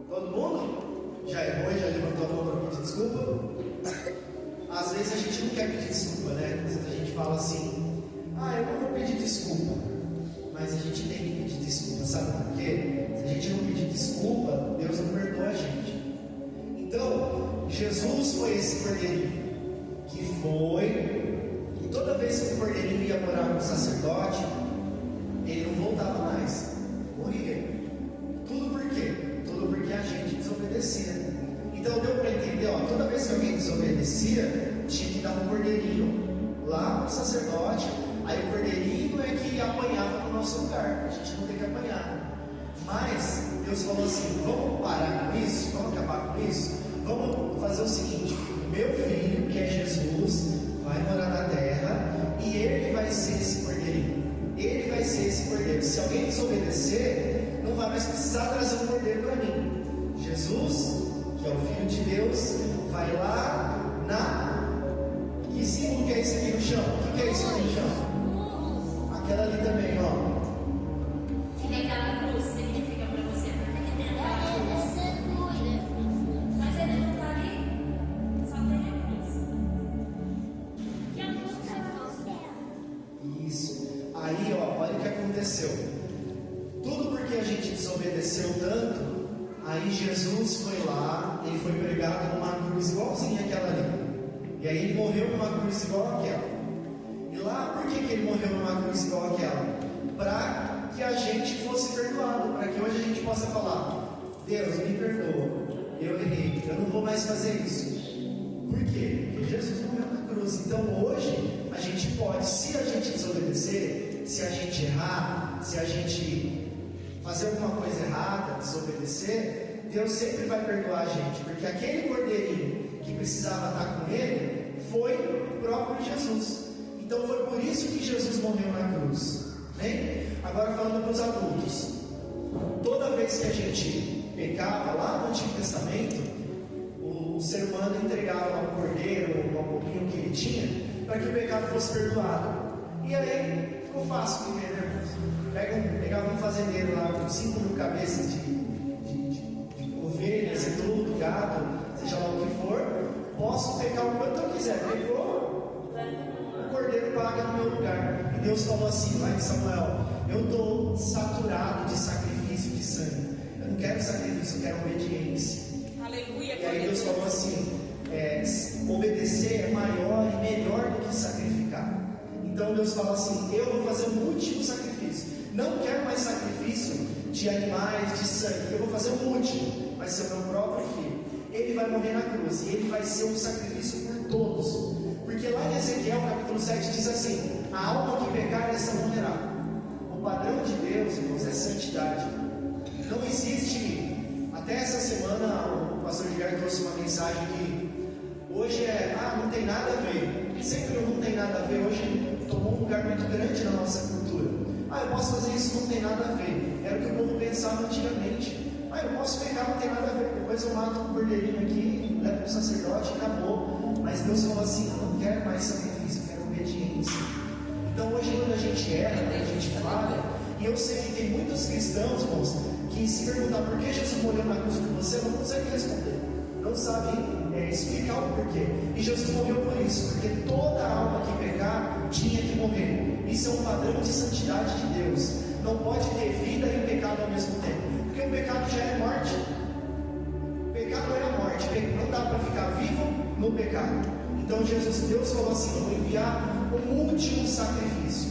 Todo mundo? Já errou e já levantou a mão para pedir desculpa? Às vezes a gente não quer pedir desculpa, né? Às vezes a gente fala assim: ah, eu não vou pedir desculpa. Mas a gente tem que pedir desculpa, sabe por quê? Se a gente não pedir desculpa, Deus não perdoa a gente. Então, Jesus foi esse cordeirinho que foi, e toda vez que o cordeirinho ia morar com o sacerdote, ele não voltava mais, morria. Tudo por quê? Tudo porque a gente desobedecia. Então deu para entender, ó, toda vez que alguém desobedecia, tinha que dar um cordeirinho lá para o sacerdote. Aí o cordeirinho é que apanhava no nosso lugar, a gente não tem que apanhar. Mas Deus falou assim: vamos parar com isso, vamos acabar com isso, vamos fazer o seguinte: meu filho, que é Jesus, vai morar na terra e ele vai ser esse cordeirinho. Ele vai ser esse cordeiro. Se alguém desobedecer, não vai mais precisar trazer um cordeiro para mim. Jesus, que é o Filho de Deus, vai lá na... Que símbolo que é esse aqui no chão? O que é isso aqui no chão? Aquela ali também, ó. E aquela cruz significa para você? Porque tem aquela cruz. Mas ele não está ali, só tem a cruz. Isso. Aí, ó, olha o que aconteceu. Tudo porque a gente desobedeceu tanto. Aí Jesus foi lá, ele foi pregado numa cruz igualzinha àquela ali. E aí ele morreu numa cruz igual àquela. E lá, por que ele morreu numa cruz igual àquela? Para que a gente fosse perdoado, para que hoje a gente possa falar: Deus, me perdoa, eu errei, eu não vou mais fazer isso. Por quê? Porque Jesus morreu na cruz. Então hoje a gente pode, se a gente desobedecer, se a gente errar, se a gente fazer alguma coisa errada, desobedecer, Deus sempre vai perdoar a gente, porque aquele cordeirinho que precisava estar com ele foi o próprio Jesus. Então foi por isso que Jesus morreu na cruz. Bem? Agora falando para os adultos, toda vez que a gente pecava lá no Antigo Testamento, o ser humano entregava um cordeiro, um pouquinho que ele tinha, para que o pecado fosse perdoado. E aí ficou fácil de entender. Pegava um fazendeiro lá com 5.000 cabeças de ovelhas e tudo, gado, seja lá o que for, posso pecar o quanto eu quiser. Pegou, o cordeiro paga no meu lugar. E Deus falou assim lá em Samuel: eu estou saturado de sacrifício de sangue. Eu não quero sacrifício, eu quero obediência. Aleluia. E aí Deus falou assim: obedecer é maior e melhor do que sacrificar. Então Deus fala assim: eu vou fazer um último sacrifício. Não quero mais sacrifício de animais, de sangue. Eu vou fazer um último. Vai ser o meu próprio filho. Ele vai morrer na cruz. E ele vai ser um sacrifício por todos. Porque lá em Ezequiel capítulo 7 diz assim: a alma que pecar, essa morrerá. O padrão de Deus, irmãos, é santidade. Não existe. Até essa semana o pastor Edgar trouxe uma mensagem que hoje não tem nada a ver. Sempre não tem nada a ver. Hoje tomou um lugar muito grande na nossa cultura. Eu posso fazer isso, não tem nada a ver. Era o que o povo pensava antigamente. Eu posso pecar, não tem nada a ver. Depois eu mato um cordeirinho aqui, levo para o sacerdote e acabou. Mas Deus falou assim: eu não quero mais sacrifício, eu quero obediência. Então hoje quando a gente erra, quando a gente falha, e eu sei que tem muitos cristãos, irmãos, que se perguntar por que Jesus morreu na cruz por você, não consegue responder. Não sabe explicar o porquê. E Jesus morreu por isso, porque toda alma que pecar tinha que morrer. Isso é um padrão de santidade de Deus. Não pode ter vida e pecado ao mesmo tempo, porque o pecado já é morte. não dá para ficar vivo no pecado. Então Deus falou assim: eu vou enviar um último sacrifício,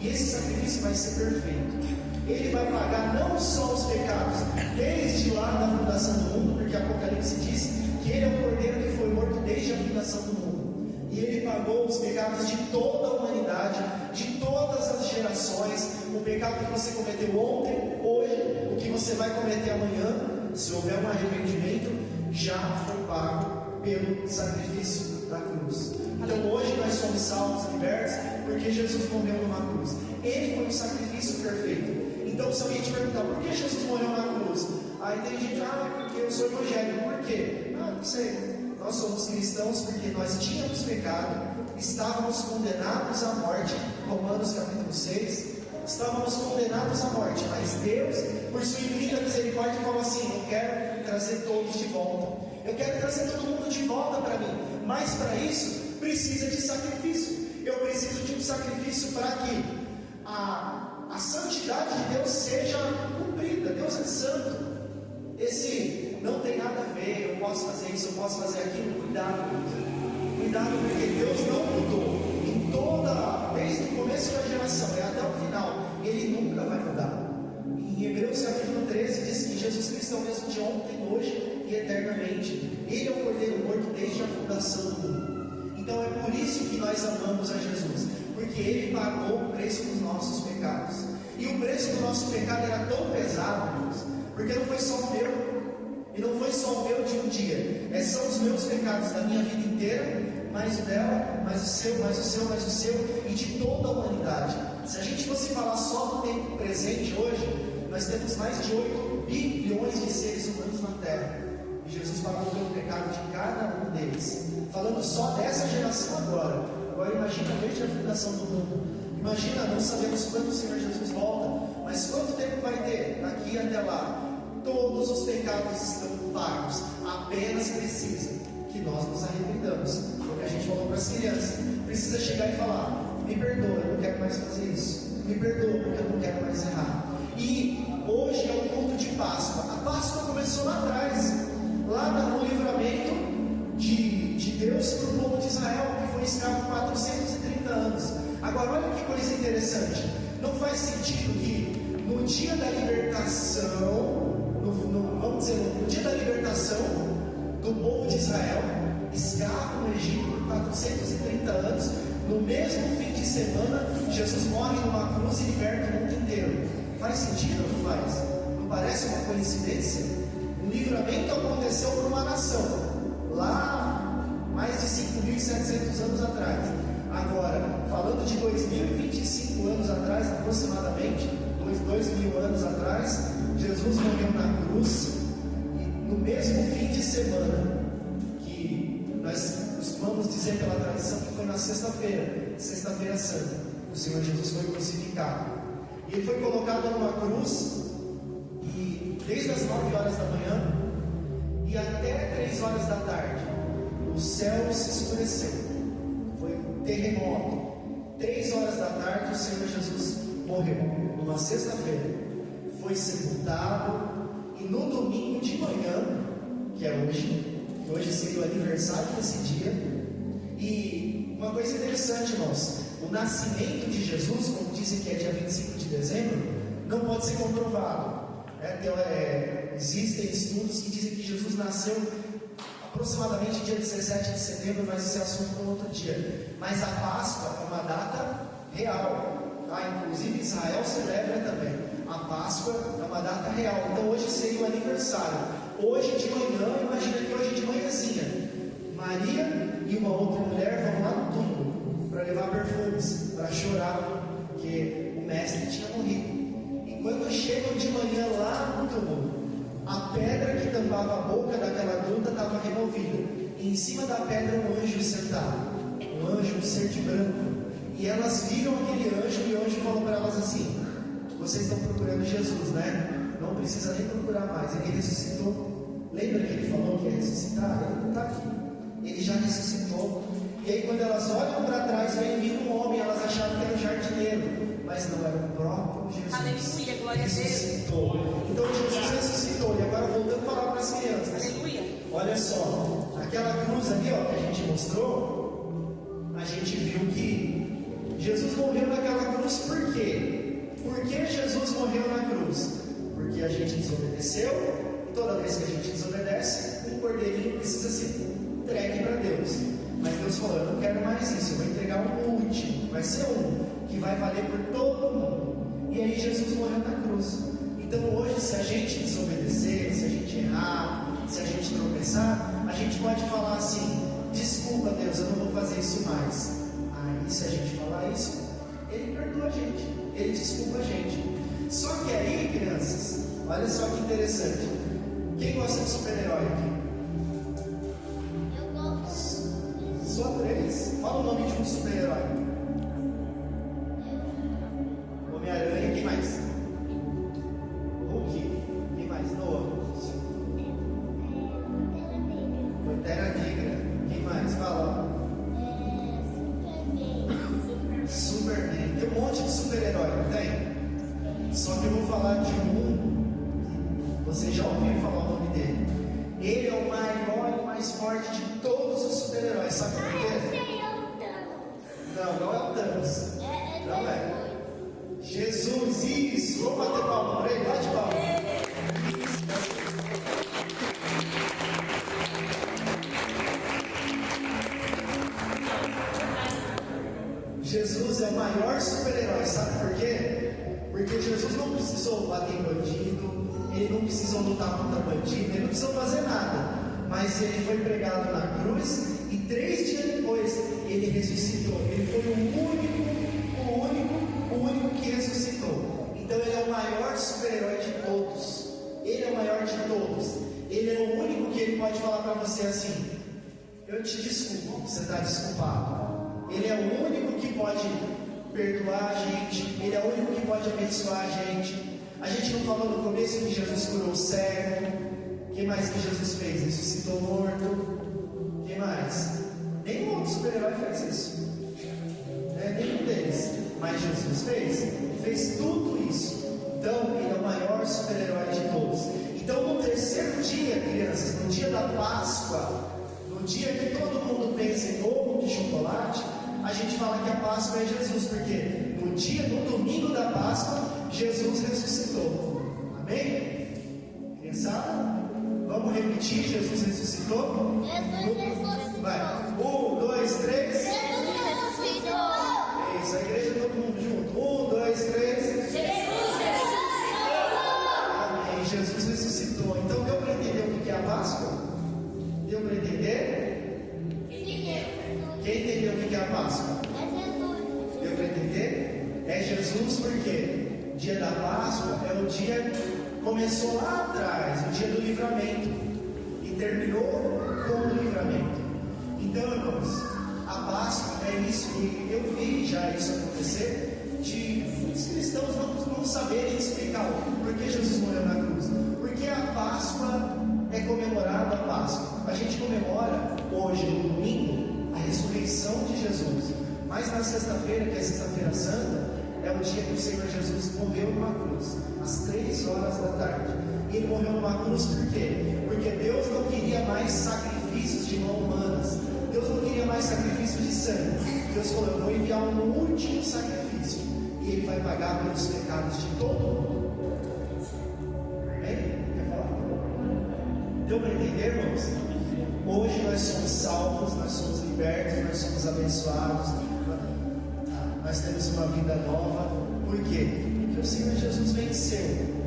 e esse sacrifício vai ser perfeito. Ele vai pagar não só os pecados desde lá da fundação do mundo, porque Apocalipse diz que ele é o cordeiro que foi morto desde a fundação do mundo, e ele pagou os pecados de toda a humanidade, de todas as gerações. O pecado que você cometeu ontem, hoje, o que você vai cometer amanhã, se houver um arrependimento, já foi pago pelo sacrifício da cruz. Então hoje nós somos salvos, libertos, porque Jesus morreu numa cruz. Ele foi um sacrifício perfeito. Então se alguém te perguntar por que Jesus morreu na cruz, aí tem gente, porque eu sou evangélico. Por quê? Não sei. Nós somos cristãos porque nós tínhamos pecado, estávamos condenados à morte. Romanos capítulo 6. Estávamos condenados à morte, mas Deus, por sua infinita misericórdia, falou assim: eu quero trazer todos de volta. Eu quero trazer todo mundo de volta para mim. Mas para isso precisa de sacrifício. Eu preciso de um sacrifício para que a santidade de Deus seja cumprida. Deus é santo. Esse não tem nada a ver, eu posso fazer isso, eu posso fazer aquilo. Cuidado, porque Deus não mudou. Desde o começo da geração e até o final, Ele nunca vai mudar. Em Hebreus capítulo 13 diz que Jesus Cristo é o mesmo de ontem, hoje e eternamente. Ele é o cordeiro morto desde a fundação do mundo. Então é por isso que nós amamos a Jesus, porque Ele pagou o preço dos nossos pecados. E o preço do nosso pecado era tão pesado, irmãos, porque não foi só o meu, e não foi só o meu de um dia, são os meus pecados da minha vida inteira, mais o dela, mais o seu, mais o seu, mais o seu, e de toda a humanidade. Se a gente fosse falar só do tempo presente hoje, nós temos mais de 8 bilhões de seres humanos na Terra, e Jesus pagou pelo pecado de cada um deles. Falando só dessa geração agora imagina desde a fundação do mundo. Imagina, não sabemos quando o Senhor Jesus volta, mas quanto tempo vai ter daqui até lá? Todos os pecados estão pagos, apenas precisa que nós nos arrependamos. Foi o que a gente falou para as crianças. Precisa chegar e falar: me perdoa, eu não quero mais fazer isso. Me perdoa, porque eu não quero mais errar. E hoje é o culto de Páscoa. A Páscoa começou lá atrás, lá no livramento de Deus para o povo de Israel, que foi escravo 430 anos. Agora olha que coisa interessante. Não faz sentido que no dia da libertação, vamos dizer, no dia da libertação do povo de Israel, escravo no Egito por 430 anos, no mesmo fim de semana, Jesus morre numa cruz e liberta o mundo inteiro. Faz sentido ou não faz? Não parece uma coincidência? O livramento aconteceu por uma nação, lá mais de 5.700 anos atrás. Agora, falando de 2025 anos atrás, aproximadamente, 2.000 anos atrás, Jesus morreu na cruz, e no mesmo fim de semana, que nós vamos dizer pela tradição que foi na sexta-feira santa, o Senhor Jesus foi crucificado. E ele foi colocado numa cruz, e desde as 9 horas da manhã e até 3 horas da tarde, o céu se escureceu. Foi um terremoto. 3 horas da tarde, o Senhor Jesus morreu, numa sexta-feira. Foi sepultado, e no domingo de manhã, que é hoje seria o aniversário desse dia. E uma coisa interessante, irmãos: o nascimento de Jesus, como dizem que é dia 25 de dezembro, não pode ser comprovado. Existem estudos que dizem que Jesus nasceu aproximadamente dia 17 de setembro, mas esse é assunto para outro dia. Mas a Páscoa é uma data real, tá? Inclusive Israel celebra também. A Páscoa é uma data real. Então hoje seria o aniversário. Hoje de manhã, imagina que hoje de manhãzinha, Maria e uma outra mulher vão lá no túmulo para levar perfumes, para chorar, porque o mestre tinha morrido. E quando chegam de manhã lá no túmulo, a pedra que tampava a boca daquela gruta estava removida. E em cima da pedra um anjo sentado. Um anjo, um ser de branco. E elas viram aquele anjo, e o anjo falou para elas assim: vocês estão procurando Jesus, né? Não precisa nem procurar mais. Ele ressuscitou. Lembra que ele falou que ia ressuscitar? Ele não está aqui. Ele já ressuscitou. E aí quando elas olham para trás, vem vindo um homem, elas acharam que era o jardineiro. Mas não, era o próprio Jesus. Aleluia, glória a Deus. Ressuscitou. Então Jesus ressuscitou. E agora voltando a falar para as crianças. Aleluia. olha só, aquela cruz ali, ó, que a gente mostrou, a gente viu que Jesus morreu naquela cruz por quê? Por que Jesus morreu na cruz? Porque a gente desobedeceu, e toda vez que a gente desobedece, um cordeirinho precisa ser entregue para Deus. Mas Deus falou, eu não quero mais isso, eu vou entregar um último, vai ser um, que vai valer por todo mundo. E aí Jesus morreu na cruz. Então hoje, se a gente desobedecer, se a gente errar, se a gente tropeçar, a gente pode falar assim, desculpa Deus, eu não vou fazer isso mais. Aí se a gente falar isso, Ele perdoa a gente, Ele desculpa a gente. Só que aí, crianças, olha só que interessante. Quem gosta de super-herói aqui? Eu gosto. Só 3. Fala o nome de um super-herói. Homem-Aranha, quem mais? Hulk, quem mais? Noah. Pantera Negra, quem mais? Fala. Superman. Tem um monte de super-herói, não tem? Só que eu vou falar de um, você já ouviu falar o nome dele. Ele é o maior e mais forte de todos os super-heróis, sabe por quê? Não, não é o Thanos. Não é. Jesus, isso! Vamos bater palma para ele, bate palma. Jesus é o maior super-herói, sabe por quê? Porque Jesus não precisou bater em bandido, ele não precisou lutar contra bandido, ele não precisou fazer nada. Mas ele foi pregado na cruz e 3 dias depois ele ressuscitou. Ele foi o único que ressuscitou. Então ele é o maior super-herói de todos. Ele é o maior de todos. Ele é o único que ele pode falar para você assim: eu te desculpo, você está desculpado. Ele é o único que pode perdoar a gente. Ele é o único que pode abençoar a gente. A gente não falou no começo que Jesus curou o cego. O que mais que Jesus fez? Ressuscitou o morto. O que mais? Nenhum outro super-herói fez isso. Nenhum deles. Mas Jesus fez. Ele fez tudo isso. Então, ele é o maior super-herói de todos. Então, no terceiro dia, crianças, no dia da Páscoa, no dia que todo mundo pensa em ovo de chocolate, a gente fala que a Páscoa é Jesus, porque no domingo da Páscoa, Jesus ressuscitou. Amém? Criançada? Vamos repetir, Jesus ressuscitou? Jesus ressuscitou. Vai. 1, 2, 3. Jesus ressuscitou. Isso, a igreja todo mundo junto. 1, 2, 3. Jesus ressuscitou. Amém. Jesus ressuscitou. Então deu para entender o que é a Páscoa? Deu para entender? Quem entendeu o que é a Páscoa? Deu para entender? É Jesus porque o dia da Páscoa é o dia que começou lá atrás, o dia do livramento, e terminou com o livramento. Então, irmãos, a Páscoa é isso, e eu vi já isso acontecer, de muitos cristãos não saberem explicar por que Jesus morreu na cruz. Porque a Páscoa é comemorada a Páscoa. A gente comemora hoje, no domingo, a ressurreição de Jesus. Mas na sexta-feira, que é a Sexta-feira Santa, é o dia que o Senhor Jesus morreu numa cruz, às 3 horas da tarde. E ele morreu numa cruz por quê? Porque Deus não queria mais sacrifícios de mãos humanas. Deus não queria mais sacrifício de sangue. Deus falou: eu vou enviar um último sacrifício, e ele vai pagar pelos pecados de todo mundo. Amém? Quer falar? Deu para entender, irmãos? Hoje nós somos salvos, nós somos libertos, nós somos abençoados, nós temos uma vida nova. Por quê? Porque o Senhor Jesus venceu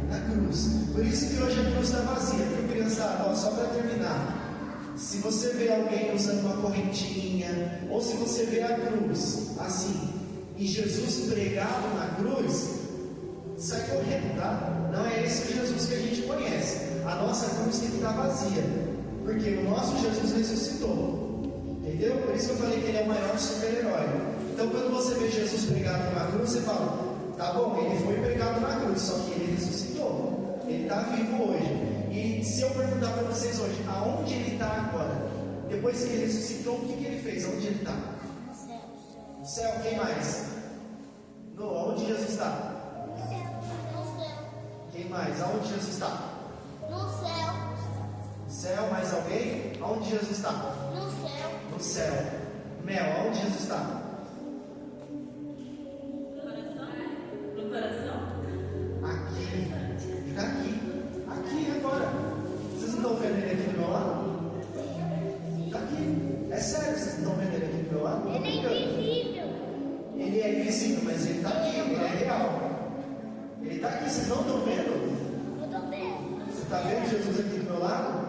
na cruz. Por isso que hoje a cruz está vazia, viu, criançada? Ó, só para terminar, se você vê alguém usando uma correntinha, ou se você vê a cruz assim, e Jesus pregado na cruz, sai correndo, tá? Não é esse Jesus que a gente conhece. A nossa cruz tem que estar vazia, porque o nosso Jesus ressuscitou. Entendeu? Por isso que eu falei que ele é o maior super-herói. Então, quando você vê Jesus pregado na cruz, você fala: tá bom, ele foi pregado na cruz, só que ele ressuscitou. Ele está vivo hoje. E se eu perguntar para vocês hoje, aonde ele está agora? Depois que ele ressuscitou, o que ele fez? Onde ele está? No céu. Quem mais? Aonde Jesus está? No céu. Quem mais? Aonde Jesus está? No céu. No céu. Mais alguém? Aonde Jesus está? No céu. No céu. Mel, aonde Jesus está? No coração? Aqui. Está aqui. Aqui agora. Vocês não estão vendo ele aqui do meu lado? Está aqui. É sério, vocês não estão vendo ele aqui do meu lado? Ele é invisível. Ele é invisível, mas ele está aqui, ele é real. Ele está aqui, vocês não estão vendo? Eu tô vendo. Você está vendo Jesus aqui do meu lado?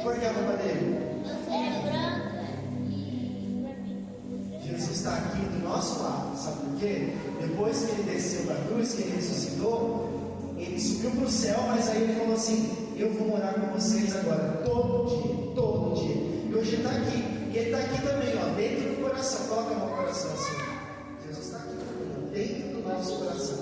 Qual que é a roupa dele? É branca e vermelha. Jesus está aqui do nosso lado, sabe por quê? Depois que ele desceu da cruz, que ele ressuscitou, ele subiu para o céu, mas aí ele falou assim: eu vou morar com vocês agora, todo dia. E hoje ele está aqui, e ele está aqui também, ó, dentro do coração. Coloca no coração assim. Jesus está aqui também, ó, dentro do nosso coração.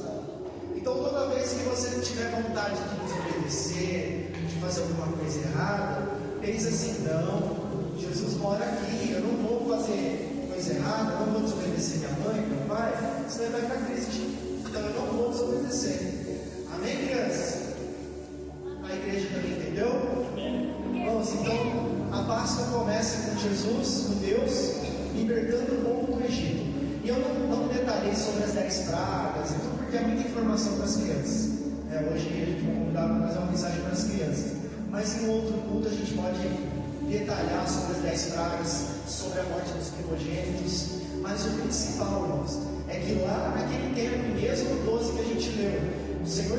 Então toda vez que você tiver vontade de desobedecer, de fazer alguma coisa errada, pensa assim: não, Jesus mora aqui, eu não vou fazer coisa errada, eu não vou desobedecer minha mãe, meu pai, senão ele vai ficar triste. Então eu não vou desobedecer. Amém, crianças? A igreja também entendeu? Vamos, então a Páscoa começa com Jesus, com Deus, libertando o povo do Egito. E eu não detalhei sobre as 10 pragas, porque é muita informação para as crianças. Hoje a gente vai convidar para fazer uma mensagem para as crianças. Mas em outro culto a gente pode detalhar sobre as 10 pragas, sobre a morte dos primogênitos. Mas o principal, irmãos, é que lá naquele tempo, em Êxodo 12 que a gente leu, o Senhor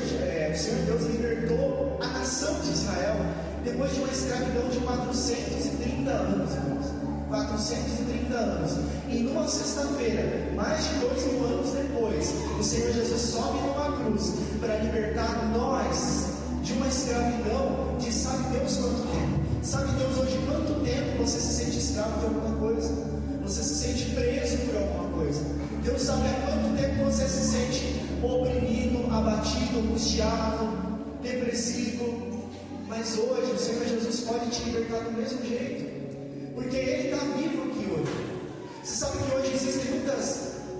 Deus libertou a nação de Israel depois de uma escravidão de 430 anos, irmãos. 430 anos. E numa sexta-feira, mais de 2000 anos depois, o Senhor Jesus sobe numa cruz para libertar nós de uma escravidão de sabe Deus quanto tempo. Sabe Deus hoje quanto tempo você se sente escravo de alguma coisa? Você se sente preso por alguma coisa? Deus sabe há quanto tempo você se sente oprimido, abatido, angustiado, depressivo. Mas hoje o Senhor Jesus pode te libertar do mesmo jeito. Porque Ele está vivo aqui hoje. Você sabe que hoje existem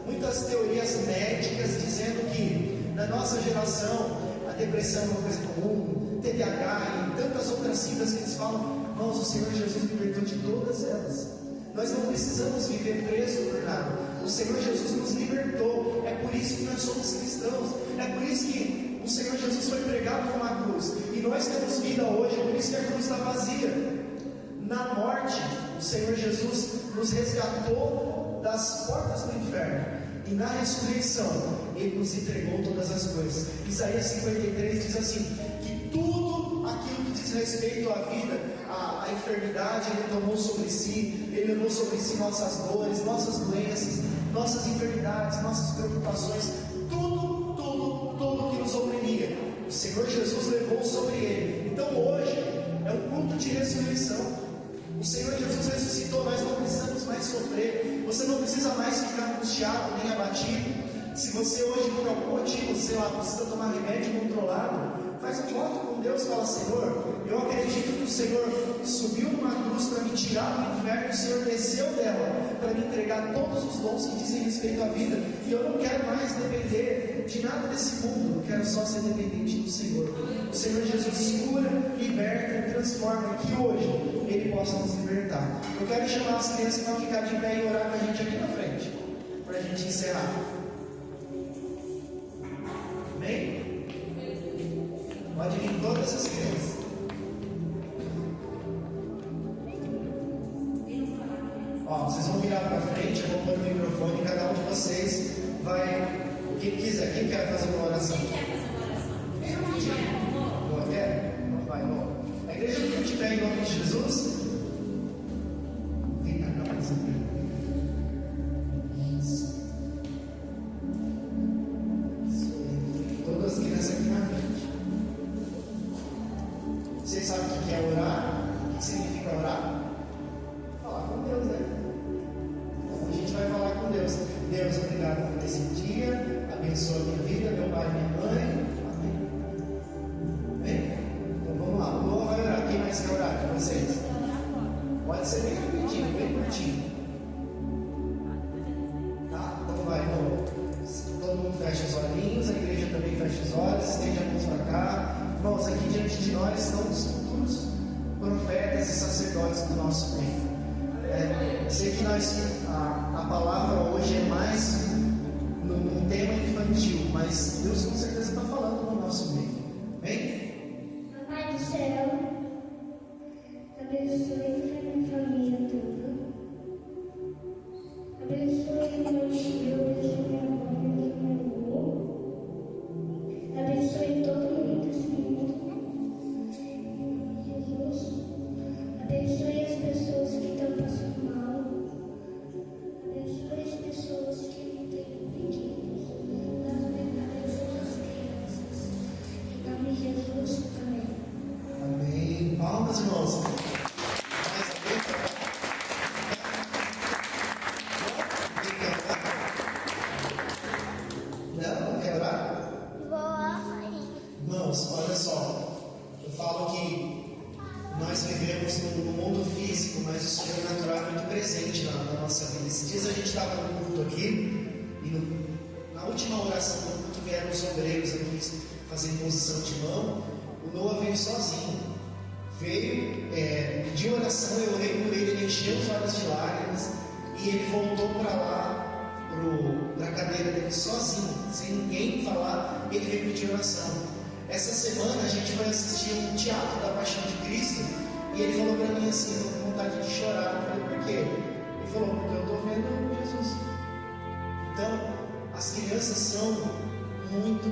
muitas teorias médicas dizendo que na nossa geração a depressão é uma coisa comum, TDAH e tantas outras siglas que eles falam. Irmãos, o Senhor Jesus libertou de todas elas. Nós não precisamos viver preso por nada. O Senhor Jesus nos libertou. É por isso que nós somos cristãos. É por isso que o Senhor Jesus foi pregado numa cruz. E nós temos vida hoje. É por isso que a cruz está vazia. Na morte, o Senhor Jesus nos resgatou das portas do inferno. E na ressurreição, Ele nos entregou todas as coisas. Isaías 53 diz assim: que tudo aquilo que diz respeito à vida, à enfermidade, Ele tomou sobre si. Ele levou sobre si nossas dores, nossas doenças, nossas enfermidades, nossas preocupações. Tudo que nos oprimia, o Senhor Jesus levou sobre Ele. Então hoje é um culto de ressurreição. O Senhor Jesus ressuscitou, nós não precisamos mais sofrer. Você não precisa mais ficar angustiado nem abatido. Se você hoje, por algum motivo, sei lá, precisa tomar remédio controlado, faz um voto com Deus, fala: Senhor, eu acredito que o Senhor subiu numa cruz para me tirar do inferno, o Senhor desceu dela para me entregar todos os dons que dizem respeito à vida, e eu não quero mais depender de nada desse mundo, eu quero só ser dependente do Senhor. O Senhor Jesus cura, liberta e transforma, que hoje Ele possa nos libertar. Eu quero chamar as crianças para ficar de pé e orar com a gente aqui na frente, para a gente encerrar. Amém? Pode vir todas as crianças. Ó, vocês vão virar para frente, eu vou pôr o microfone e cada um de vocês vai. Quem quiser, quem quer fazer uma oração? Quem quer fazer uma oração? Boa, quer? Não vai, bom. A igreja fica de pé em nome de Jesus. Vem cá, calma aí. Todas as crianças aqui na frente. Vocês sabem o que é orar? O que significa orar? Falar com Deus, né? Então a gente vai falar com Deus. Deus, obrigado por esse dia. Abençoa a minha vida, meu pai e minha mãe. Amém. Amém? Então vamos lá. O Lua vai orar. Quem mais quer orar de vocês? Pode ser bem rapidinho, bem curtinho. Tá? Então vai, irmão. Todo mundo fecha os olhinhos, a igreja também fecha os olhos, estende a mão para cá. Irmãos, aqui diante de nós estão os futuros profetas e sacerdotes histórias do nosso meio. Sei que a palavra hoje é mais num tema infantil, mas Deus com certeza está falando no nosso meio. Amém? Papai do céu, abençoe a minha família toda. Abençoe meu tio, abençoe minha mãe, abençoe meu avô. Abençoe todo mundo desse mundo. Jesus, abençoe as pessoas que estão passando mal. Abençoe as pessoas que não têm pedidos. Abençoe as crianças. Em nome de Jesus, amém. Amém. Palmas, irmãos. Não quer orar? Irmãos, olha só. Eu falo que nós vivemos no mundo físico, mas o sobrenatural é muito presente na nossa vida. Esses dias a gente estava no culto aqui e na última oração do culto vieram os obreiros aqui fazer imposição de mão. O Noah veio sozinho. Veio, pediu oração, eu orei por ele, ele encheu os olhos de lágrimas e ele voltou para lá, para a cadeira dele sozinho, sem ninguém falar, e ele veio pedir oração. Essa semana a gente foi assistir um teatro da Paixão de Cristo e ele falou para mim assim, eu tô com vontade de chorar. Eu falei, por quê? Ele falou, porque eu estou vendo Jesus. Então, as crianças são muito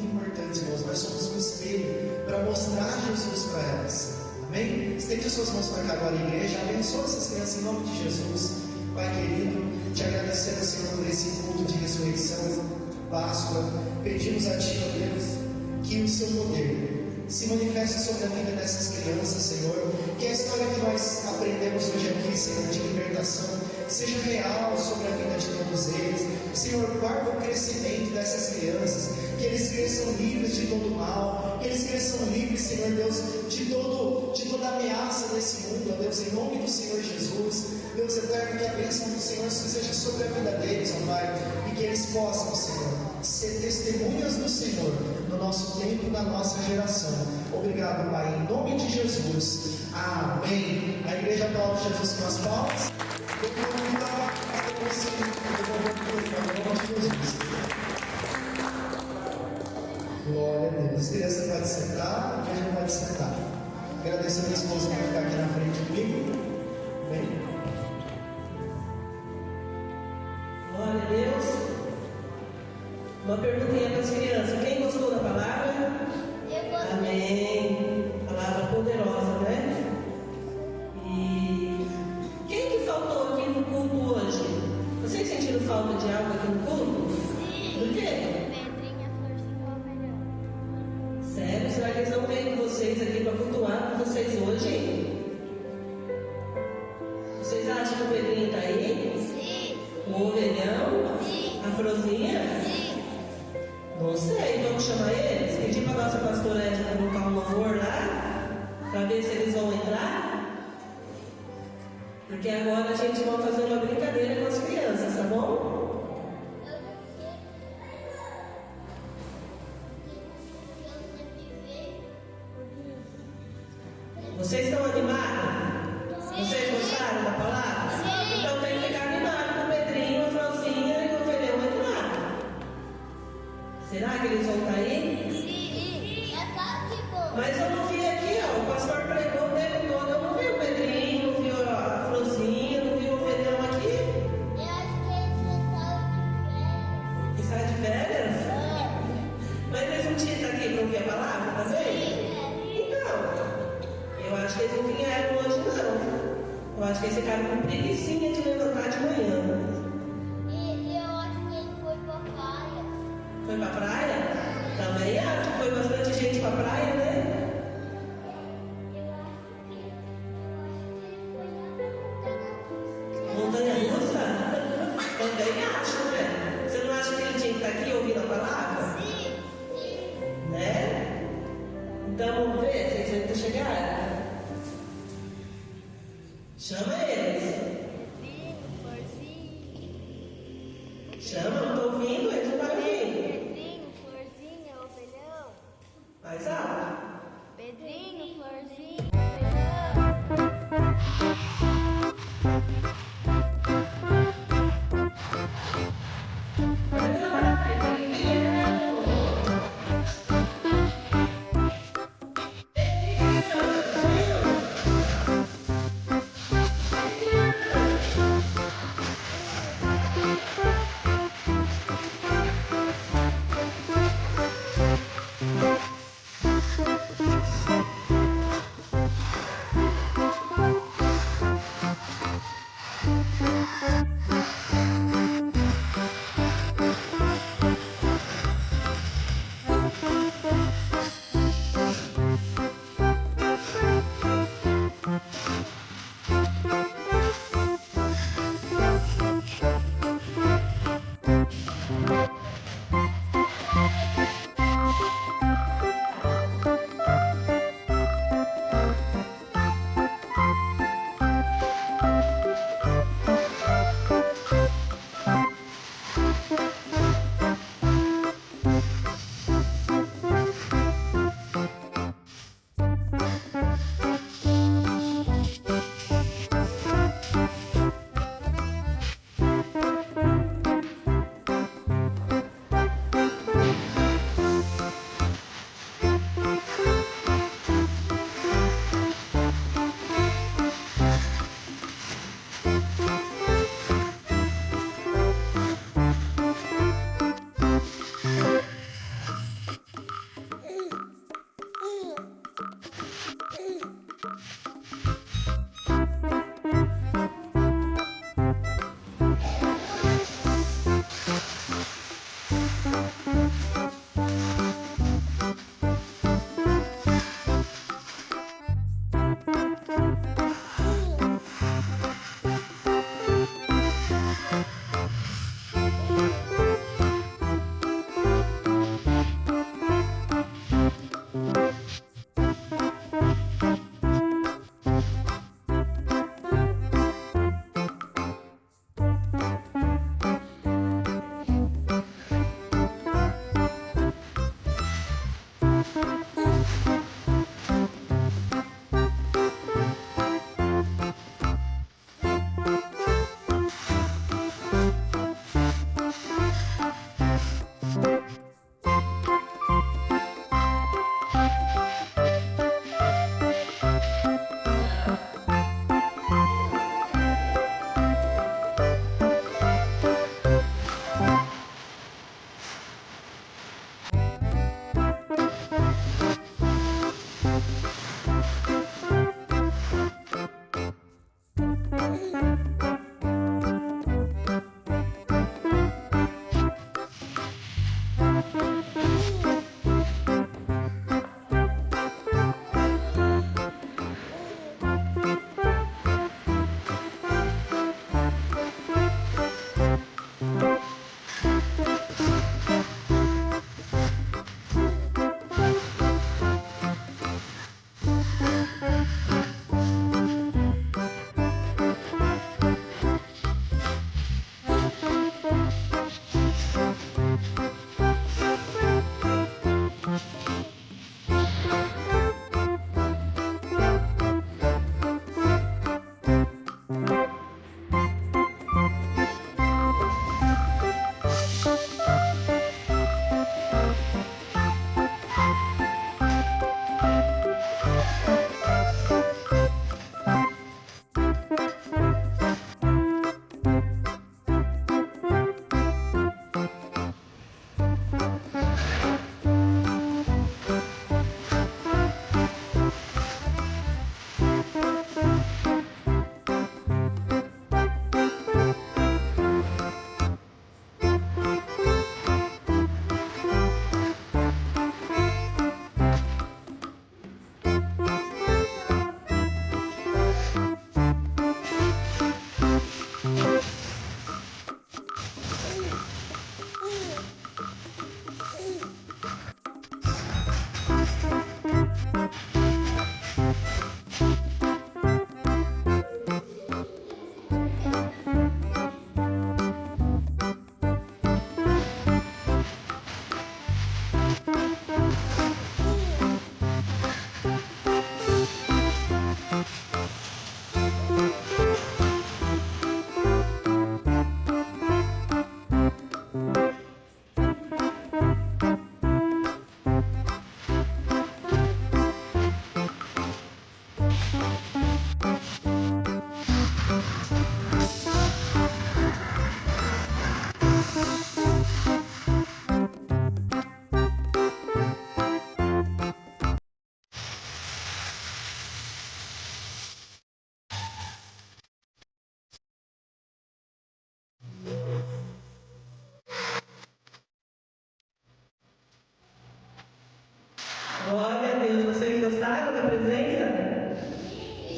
importantes, irmãos. Nós somos um espelho para mostrar Jesus para elas. Amém? Estende as suas mãos para cá agora, igreja. Abençoa essas crianças em nome de Jesus. Pai querido, te agradecemos, Senhor, por esse culto de ressurreição, Páscoa. Pedimos a Ti, ó Deus, que o Seu poder se manifeste sobre a vida dessas crianças, Senhor. Que a história que nós aprendemos hoje aqui, Senhor, de libertação, seja real sobre a vida de todos eles. Senhor, guarda o crescimento dessas crianças, que eles cresçam livres de todo mal, que eles cresçam livres, Senhor Deus, de toda ameaça desse mundo, ó Deus, em nome do Senhor Jesus. Deus eterno, que a bênção do Senhor seja sobre a vida deles, ó Pai, e que eles possam, Senhor, ser testemunhas do Senhor no nosso tempo, na nossa geração. Obrigado, Pai, em nome de Jesus. Amém. A igreja aplaude Jesus com as palmas. Glória a Deus. As crianças podem sentar, a igreja pode sentar. Agradeço a minha esposa por ficar aqui na frente comigo. Bem. Glória a Deus. Uma perguntinha para as crianças. Quem gostou da palavra? Eu gostei. Amém. Palavra poderosa, né? E quem que faltou aqui no culto hoje? Vocês sentiram falta de algo aqui no culto? Sim. Do quê? Pedrinha, florzinha, ovelhão. Sério? Será que eles não veem vocês aqui para cultuar com vocês hoje? Vocês acham que o Pedrinho está aí? Sim. O ovelhão? Sim. A Frozinha? Sim. Não sei, vamos chamar eles? Pedir para a nossa pastora Edna colocar um louvor lá, para ver se eles vão entrar. Porque agora a gente vai fazer uma brincadeira com as crianças, tá bom? Vocês estão animados? Vocês gostaram da palavra? Sim. Então tem que ficar animado com o Pedrinho, a Frozinha e o ovelhão entrar. Será que eles vão estar aí? Sim. É tá que bom. Mas eu não vi aqui, ó, o pastor pregou o tempo todo, eu não vi o Pedrinho, não vi a Frozinha, não vi o ovelhão aqui. Eu acho que eles já estavam de férias. Está de férias? Mas eles não tinham que estar aqui para ouvir a palavra, tá vendo? Então, eu acho que eles não vieram hoje, não. Eu acho que eles ficaram com preguicinha de levantar de manhã. E eu acho que ele foi pra praia. Foi pra praia? Também acho que foi bastante gente pra praia, né? Eu acho que ele foi na Montanha russa? Também acho, né? Você não acha que ele tinha que estar aqui ouvindo a palavra? Sim. Sim. Né? Então vamos ver se eles vão chegar. Chama eles. Pedrinho, florzinha. Chama, não tô ouvindo, eles não estão ouvindo. Pedrinho, florzinha, ovelhão. Mais alto. Pedrinho, florzinha, ovelhão.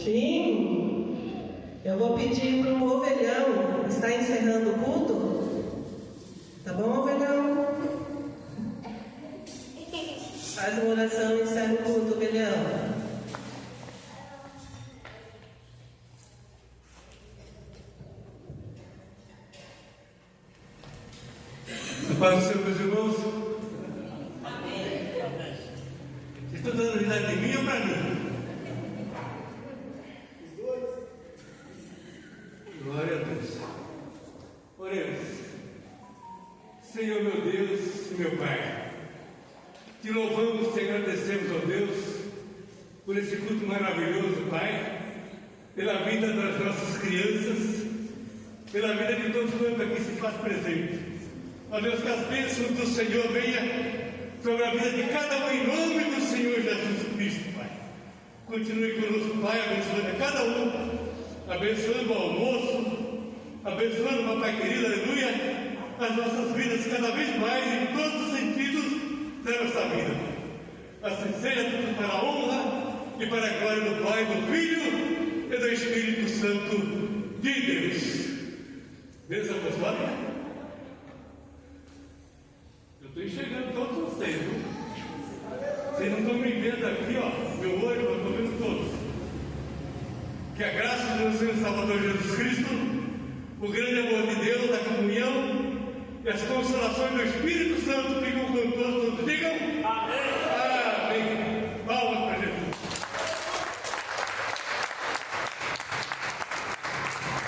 Sim. Eu vou pedir para o Ovelhão. Está encerrando o culto? Tá bom, Ovelhão? Faz uma oração e encerra o culto, Ovelhão. Pai do Senhor, meus irmãos. Vocês estão dando risada de mim ou para mim? Os dois. Glória a Deus. Oremos. Senhor, meu Deus e meu Pai, te louvamos, te agradecemos, ó Deus, por esse culto maravilhoso, Pai, pela vida das nossas crianças, pela vida de todos quantos aqui se faz presente. Ó Deus, que as bênçãos do Senhor venham sobre a vida de cada um em nome do Senhor Jesus Cristo, Pai. Continue conosco, Pai, abençoando a cada um, abençoando o almoço, abençoando, Papai querido, aleluia, as nossas vidas cada vez mais, em todos os sentidos da nossa vida. Assim seja tudo para a honra e para a glória do Pai, do Filho e do Espírito Santo de Deus. Bênção abençoada. Estou enxergando todos vocês, viu? Vocês não estão me vendo aqui, ó, meu olho, eu estou vendo todos. Que a graça do nosso Senhor e Salvador Jesus Cristo, o grande amor de Deus, a comunhão e as consolações do Espírito Santo ficam com todos. Digam amém.